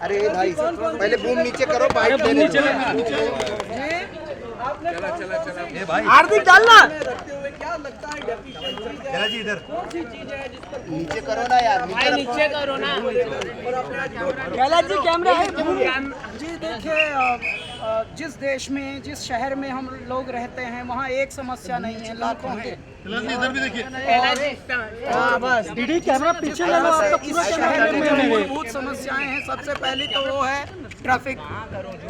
अरे भाई पहले बूम नीचे करो, बाइक नीचे चला हार्दिक डालना। क्या लगता है डेफिशिएंसी जी इधर कौन सी चीज है जिसको नीचे करो ना यार, नीचे करो ना। कैला जी कैमरा है जी। देखिए, जिस देश में, जिस शहर में हम लोग रहते हैं वहाँ एक समस्या नहीं है, लाखों है। इधर भी देखिए, बस डीडी कैमरा पीछे ले लो, आपका पूरा शहर में मूलभूत समस्याएं हैं। सबसे पहली तो वो है ट्रैफिक,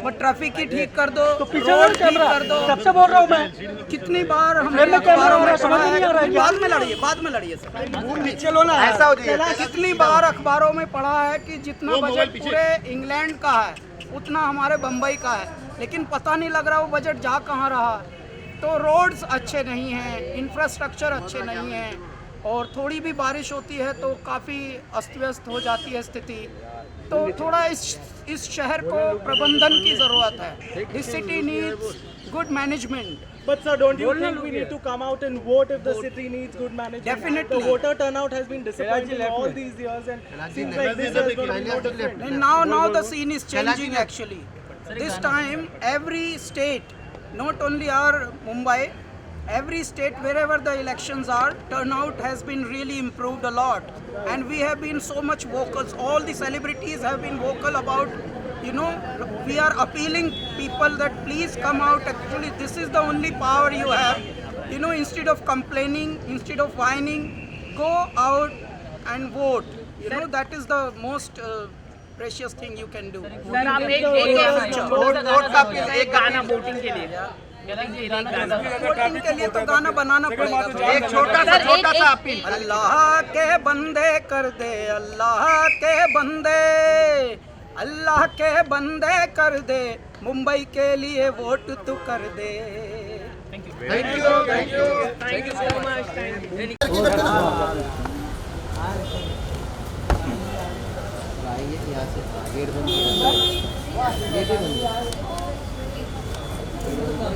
वो ट्रैफिक ही ठीक कर दो, तो पीछे रोड ठीक कर दो। सबसे बोल रहा हूँ मैं, कितनी बार हमने बाद में लड़िए सर, पीछे लो ना, ऐसा हो जाए। कितनी बार अखबारों में पढ़ा है कि जितना बजट पूरे इंग्लैंड का है उतना हमारे बम्बई का है, लेकिन पता नहीं लग रहा वो बजट जा कहाँ रहा। तो रोड्स अच्छे नहीं हैं, इंफ्रास्ट्रक्चर अच्छे नहीं हैं, और थोड़ी भी बारिश होती है तो काफ़ी अस्त व्यस्त हो जाती है स्थिति। तो थोड़ा इस शहर को प्रबंधन की ज़रूरत है। This city needs good management. But sir, don't you think we need to come out and vote if the city needs good management? Definitely. The voter turnout has been disappointing all these years, and seems like this is going to be no different. And now the scene is changing actually. This time, every state, not only our Mumbai, every state wherever the elections are, turnout has been really improved a lot, and we have been so much vocal. All the celebrities have been vocal about, we are appealing people that please come out. Actually, this is the only power you have. Instead of complaining, instead of whining, go out and vote. That is the most precious thing you can do. Sir आप एक गाना voting के लिए, voting के लिए तो गाना बनाना पड़ेगा। एक छोटा सा अपील, अल्लाह के बंदे कर दे, अल्लाह के बंदे, अल्लाह के बंदे कर दे, मुंबई के लिए वोट तू कर दे। Thank you so much. यहाँ से गेट बंद गेट ही बंद,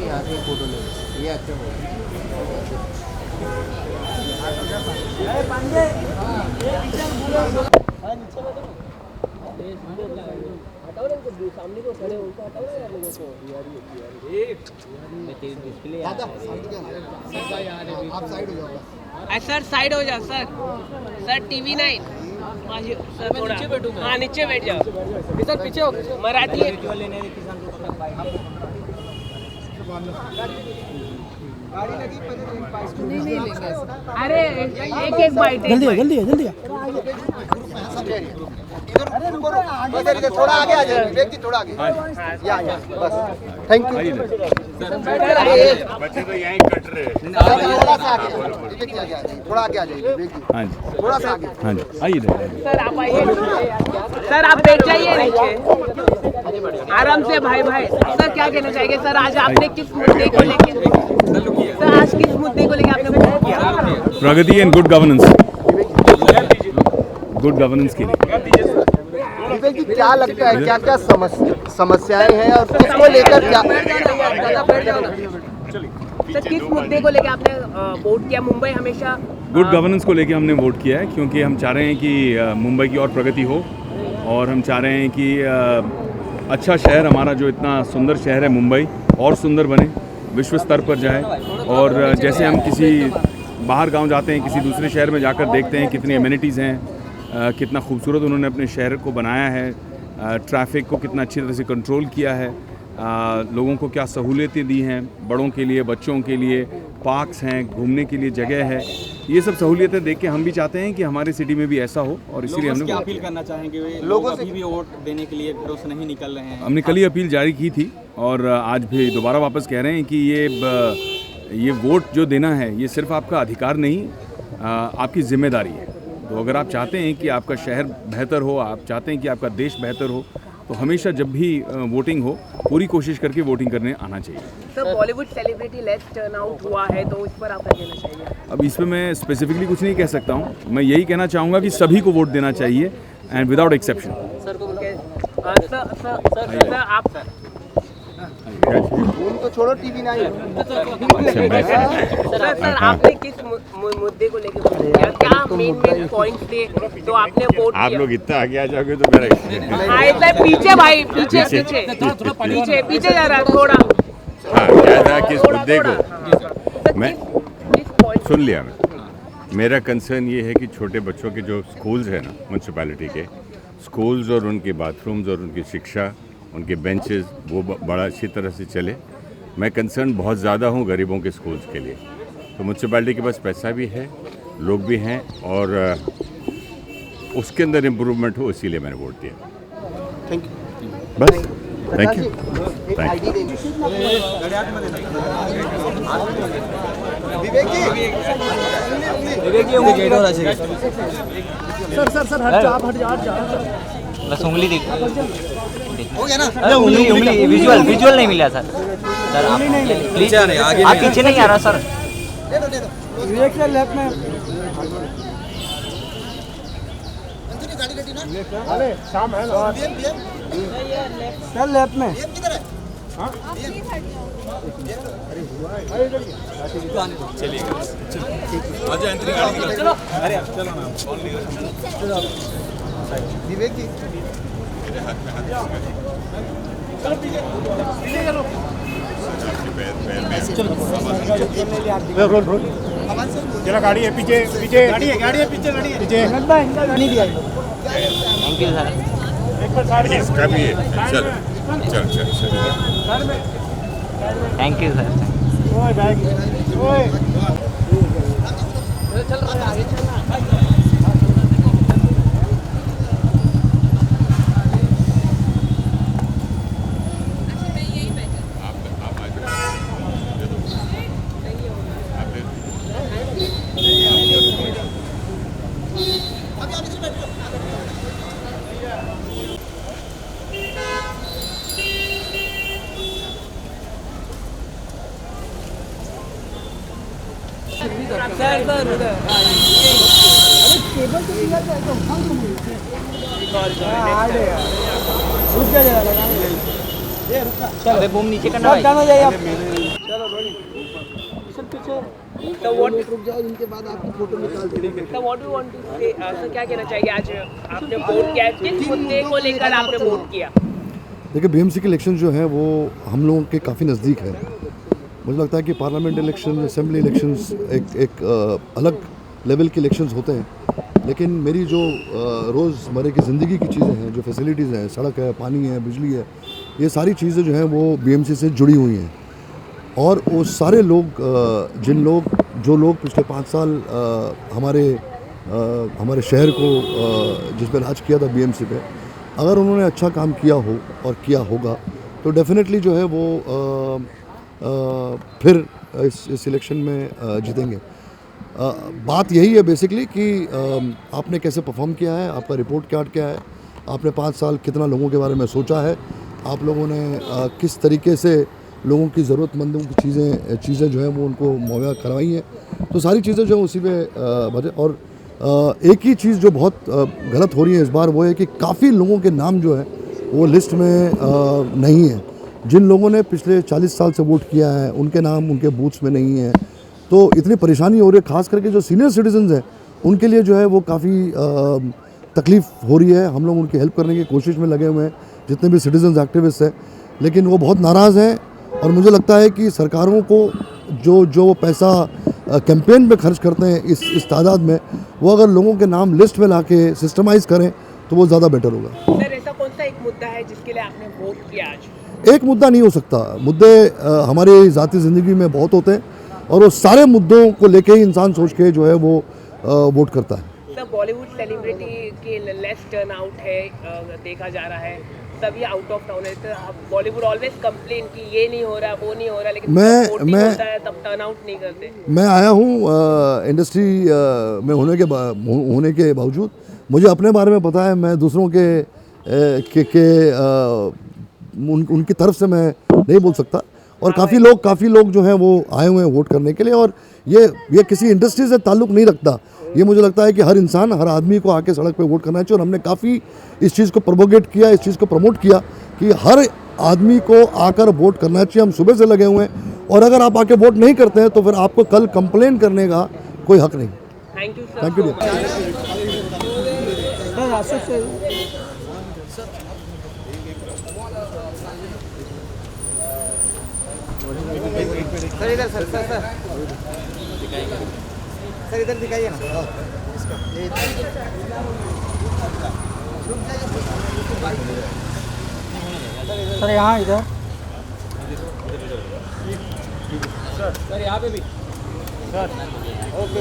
यहाँ से फोटो ले, ये अच्छा होगा। सर साइड हो जाओ सर। सर टीवी 9 सर थोड़ा नीचे बैठूंगा। हाँ नीचे बैठ जाओ सर, पीछे हो मराठी है। अरे एक एक बाइट जल्दी है थोड़ा आगे आ जाए विवेक जी, थोड़ा आगे या बस थैंक यू। बच्चे तो यहीं कट रहे हैं। थोड़ा सा आगे विवेक जी, आगे आ जाइए, थोड़ा आगे आ जाइए विवेक जी, हाँ जी थोड़ा सा आगे। हाँ जी आइए सर आप आइए सर, आप बैठ जाइए नीचे आराम से। भाई सर क्या कहना चाहेंगे सर, आज आपने किस मुद्दे को लेके सर आज किस मुद्दे को लेके आपने वोट किया? प्रगति एंड गुड गवर्नेंस के लिए। विवेक जी क्या लगता है, क्या क्या समस्याएं हैं और किसको लेकर क्या? सर किस मुद्दे को लेके आपने वोट किया? मुंबई हमेशा गुड गवर्नेंस को लेके हमने वोट किया है, क्योंकि हम चाह रहे हैं कि मुंबई की और प्रगति हो, और हम चाह रहे हैं कि अच्छा शहर हमारा जो इतना सुंदर शहर है मुंबई और सुंदर बने, विश्व स्तर पर जाए। और जैसे हम किसी बाहर गांव जाते हैं, किसी दूसरे शहर में जाकर देखते हैं कितनी एमिनिटीज़ हैं, कितना खूबसूरत उन्होंने अपने शहर को बनाया है, ट्रैफिक को कितना अच्छी तरह से कंट्रोल किया है, लोगों को क्या सहूलियतें दी हैं, बड़ों के लिए, बच्चों के लिए पार्क्स हैं, घूमने के लिए जगह है। ये सब सहूलियतें देख के हम भी चाहते हैं कि हमारे सिटी में भी ऐसा हो, और इसीलिए हमने अपील करना चाहेंगे लोगों से अभी भी वोट देने के लिए घरों से नहीं निकल रहे हैं। हमने कल ही अपील जारी की थी और आज भी दोबारा वापस कह रहे हैं कि ये वोट जो देना है ये सिर्फ आपका अधिकार नहीं, आपकी जिम्मेदारी है। तो अगर आप चाहते हैं कि आपका शहर बेहतर हो, आप चाहते हैं कि आपका देश बेहतर हो, तो हमेशा जब भी वोटिंग हो पूरी कोशिश करके वोटिंग करने आना चाहिए। Sir Bollywood celebrity less turnout हुआ है, तो इस पर आप क्या कहना चाहिए? अब इसमें मैं स्पेसिफिकली कुछ नहीं कह सकता हूँ, मैं यही कहना चाहूँगा कि सभी को वोट देना चाहिए एंड विदाउट एक्सेप्शन। सर को सर आप तो छोड़ो टीवी नहीं। सर आपने किस मुद्दे को लेकर वोट किया? क्या मेन पॉइंट्स थे तो आपने वोट किया? आप लोग इतना आगे आ जाओगे तो मेरा ऐसा पीछे भाई, पीछे जा रहा है थोड़ा। हाँ क्या था, किस मुद्दे को मैं सुन लिया। मेरा कंसर्न ये है कि छोटे बच्चों के जो स्कूल्स हैं ना म्यूनसिपैलिटी के स्कूल्स, और उनके बाथरूम्स और उनकी शिक्षा, उनके बेंचेस, वो बड़ा अच्छी तरह से चले। मैं कंसर्न बहुत ज़्यादा हूँ गरीबों के स्कूल्स के लिए। तो म्यूनसिपैलिटी के पास पैसा भी है, लोग भी हैं, और उसके अंदर इम्प्रूवमेंट हो, इसीलिए मैंने वोट दिया। Thank you. बस thank you thank you. Sir हट जा। बस उंगली देख हो गया ना? अरे उंगली विजुअल नहीं मिला सर। सर आप प्लीज आप पीछे नहीं आ रहा सर। दे दो विवेक सर लेफ्ट में। गाड़ी ना? अरे शाम है ना? सर लेफ्ट में। किधर है? हाँ? चलिए आजा एंट्री गाड़ी निकाल। चलो अरे चलो ना, चलो विवेक जी चलो पीछे चलो। रोल चला, गाड़ी है पीछे गाड़ी है पीछे नहीं दिया। Thank you sir. इसका भी है। चल थैंक यू सर। चल रहा है, आगे चलना। चलो बूम नीचे करना भाई। चलो पीछे So what? रुक जाओ, इनके बाद आपकी फोटो निकाल देंगे। So what do you want to say? Sir क्या कहना चाहिए आज आपने वोट किया, किस मुद्दे को लेकर आपने वोट किया? देखिए, बीएमसी के इलेक्शन जो है वो हम लोगों के काफ़ी नज़दीक है। मुझे लगता है कि पार्लियामेंट इलेक्शन, असेंबली इलेक्शंस एक अलग लेवल के इलेक्शंस होते हैं, लेकिन मेरी जो रोज़मर्रा की ज़िंदगी की चीज़ें हैं, जो फैसिलिटीज़ हैं, सड़क है, पानी है, बिजली है, ये सारी चीज़ें जो हैं वो बीएमसी से जुड़ी हुई हैं। और वो सारे लोग जो लोग पिछले 5 साल हमारे शहर को जिस पर राज किया था बीएमसी पे, अगर उन्होंने अच्छा काम किया हो और किया होगा तो डेफिनेटली जो है वो फिर इस इलेक्शन में जीतेंगे। बात यही है बेसिकली कि आपने कैसे परफॉर्म किया है, आपका रिपोर्ट कार्ड क्या है, आपने 5 साल कितना लोगों के बारे में सोचा है, आप लोगों ने किस तरीके से लोगों की ज़रूरतमंदों की चीज़ें जो हैं वो उनको मुहैया करवाई हैं। तो सारी चीज़ें जो हैं उसी पे बजे। और एक ही चीज़ जो बहुत गलत हो रही है इस बार, वो है कि काफ़ी लोगों के नाम जो है वो लिस्ट में नहीं है। जिन लोगों ने पिछले 40 साल से वोट किया है उनके नाम उनके बूथ्स में नहीं है, तो इतनी परेशानी हो रही है। ख़ास करके जो सीनियर सिटीजन्स हैं उनके लिए जो है वो काफ़ी तकलीफ़ हो रही है। हम लोग उनकी हेल्प करने की कोशिश में लगे हुए हैं, जितने भी सिटीजन्स एक्टिविस्ट हैं, लेकिन वो बहुत नाराज़ हैं। और मुझे लगता है कि सरकारों को जो पैसा कैंपेन पे खर्च करते हैं इस तादाद में, वो अगर लोगों के नाम लिस्ट में ला के सिस्टमाइज़ करें तो वो ज़्यादा बेटर होगा। सर ऐसा कौन सा एक मुद्दा है जिसके लिए आपने वोट किया आज? एक मुद्दा नहीं हो सकता, मुद्दे हमारी ज़ाती ज़िंदगी में बहुत होते हैं और वो सारे मुद्दों को लेके ही इंसान सोच के जो है वो वोट करता है। सर बॉलीवुड सेलिब्रिटी के लेस टर्न आउट है, देखा जा रहा है, सभी आउट ऑफ टाउन है। तो बॉलीवुड ऑलवेज कंप्लेन कि ये नहीं हो रहा, वो नहीं हो रहा, लेकिन मैं होता है तब टर्न आउट नहीं करते। मैं आया हूँ इंडस्ट्री में होने के बावजूद मुझे अपने बारे में पता है। मैं दूसरों उनकी तरफ से मैं नहीं बोल सकता। और काफ़ी लोग जो हैं वो आए हुए हैं वोट करने के लिए। और ये किसी इंडस्ट्री से ताल्लुक़ नहीं रखता। ये मुझे लगता है कि हर इंसान, हर आदमी को आके सड़क पे वोट करना चाहिए। और हमने काफ़ी इस चीज़ को प्रोपोगेट किया, इस चीज़ को प्रमोट किया कि हर आदमी को आकर वोट करना चाहिए। हम सुबह से लगे हुए हैं और अगर आप आके वोट नहीं करते हैं तो फिर आपको कल कंप्लेन करने का कोई हक नहीं। Thank you sir. Thank you. Sir इधर सर इधर दिखाइए ना। सर यहाँ इधर सर यहाँ पे भी सर। ओके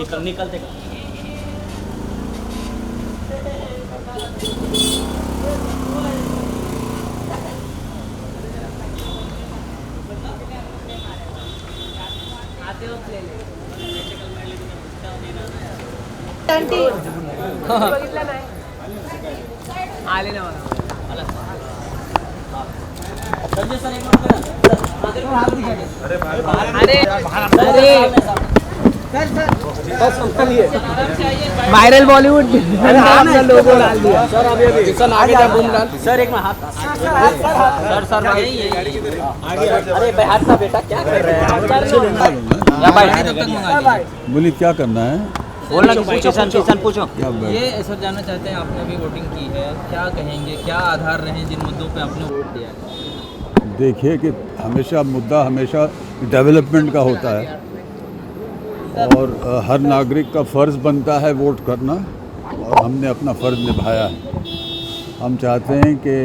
सर निकलते बघितलं नाही आले ना वायरल बॉलीवुड लोगो डाल दिया सर। अभी किसान आगे जा घूम डाल सर। एक में हाथ सर अरे भाई हाथ का बेटा क्या कर रहे हैं? बोली क्या करना है? बोलना पूछो। ये सर जानना चाहते हैं, आपने अभी वोटिंग की है, क्या कहेंगे, क्या आधार रहे जिन मुद्दों पे आपने वोट दिया है? देखिए कि मुद्दा हमेशा डेवलपमेंट का होता है और हर नागरिक का फ़र्ज़ बनता है वोट करना और हमने अपना फ़र्ज़ निभाया है। हम चाहते हैं कि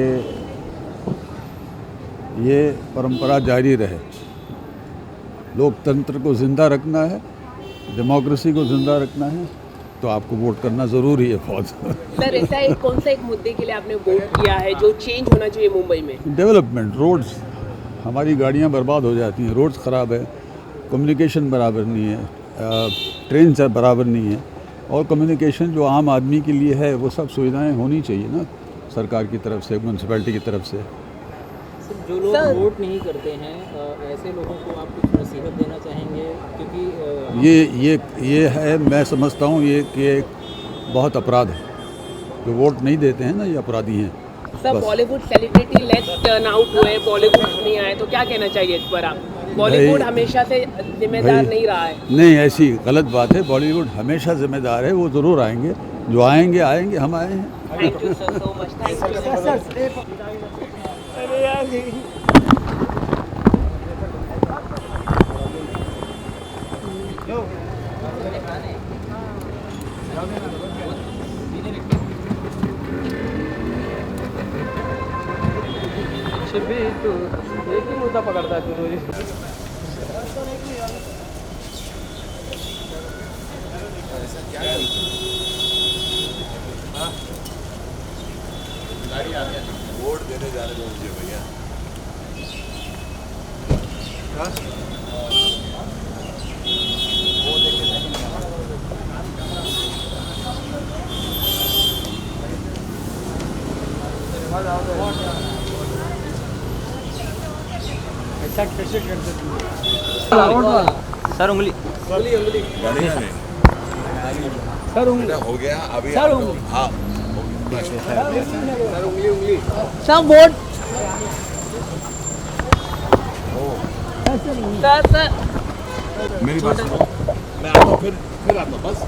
ये परंपरा जारी रहे। लोकतंत्र को ज़िंदा रखना है, डेमोक्रेसी को ज़िंदा रखना है, तो आपको वोट करना ज़रूरी है बहुत। सर ऐसा कौन सा एक मुद्दे के लिए आपने वोट किया है जो चेंज होना चाहिए मुंबई में? डेवलपमेंट, रोड्स, हमारी गाड़ियाँ बर्बाद हो जाती हैं, रोड्स ख़राब है, कम्युनिकेशन बराबर नहीं है, ट्रेन से बराबर नहीं है और कम्युनिकेशन जो आम आदमी के लिए है वो सब सुविधाएं होनी चाहिए ना सरकार की तरफ से, म्यूनसिपैलिटी की तरफ से। जो लोग वोट नहीं करते हैं ऐसे लोगों को आप कुछ नसीहत देना चाहेंगे? क्योंकि ये है, मैं समझता हूँ ये कि एक बहुत अपराध है जो वोट नहीं देते हैं ना ये अपराधी हैं। Sir Bollywood celebrity less turn out हुए, बॉलीवुड नहीं आए, तो क्या कहना चाहिए इस पर आप? बॉलीवुड हमेशा से जिम्मेदार नहीं रहा है। नहीं, ऐसी गलत बात है। बॉलीवुड हमेशा जिम्मेदार है, वो ज़रूर आएंगे, जो आएंगे आएंगे, हम आए हैं। Thank you sir so much. Thank you. भी तो एक ही मुद्दा पकड़ता है तू रोज। वोट देने जाने दो मुझे भैया। ऐसा कैसे कर सकते? सर उंगली सर उंगली हो गया अभी सर उंगली हाँ सर उंगली सर वोट सर मेरी बात सुनो, मैं आता हूँ फिर आता हूँ बस।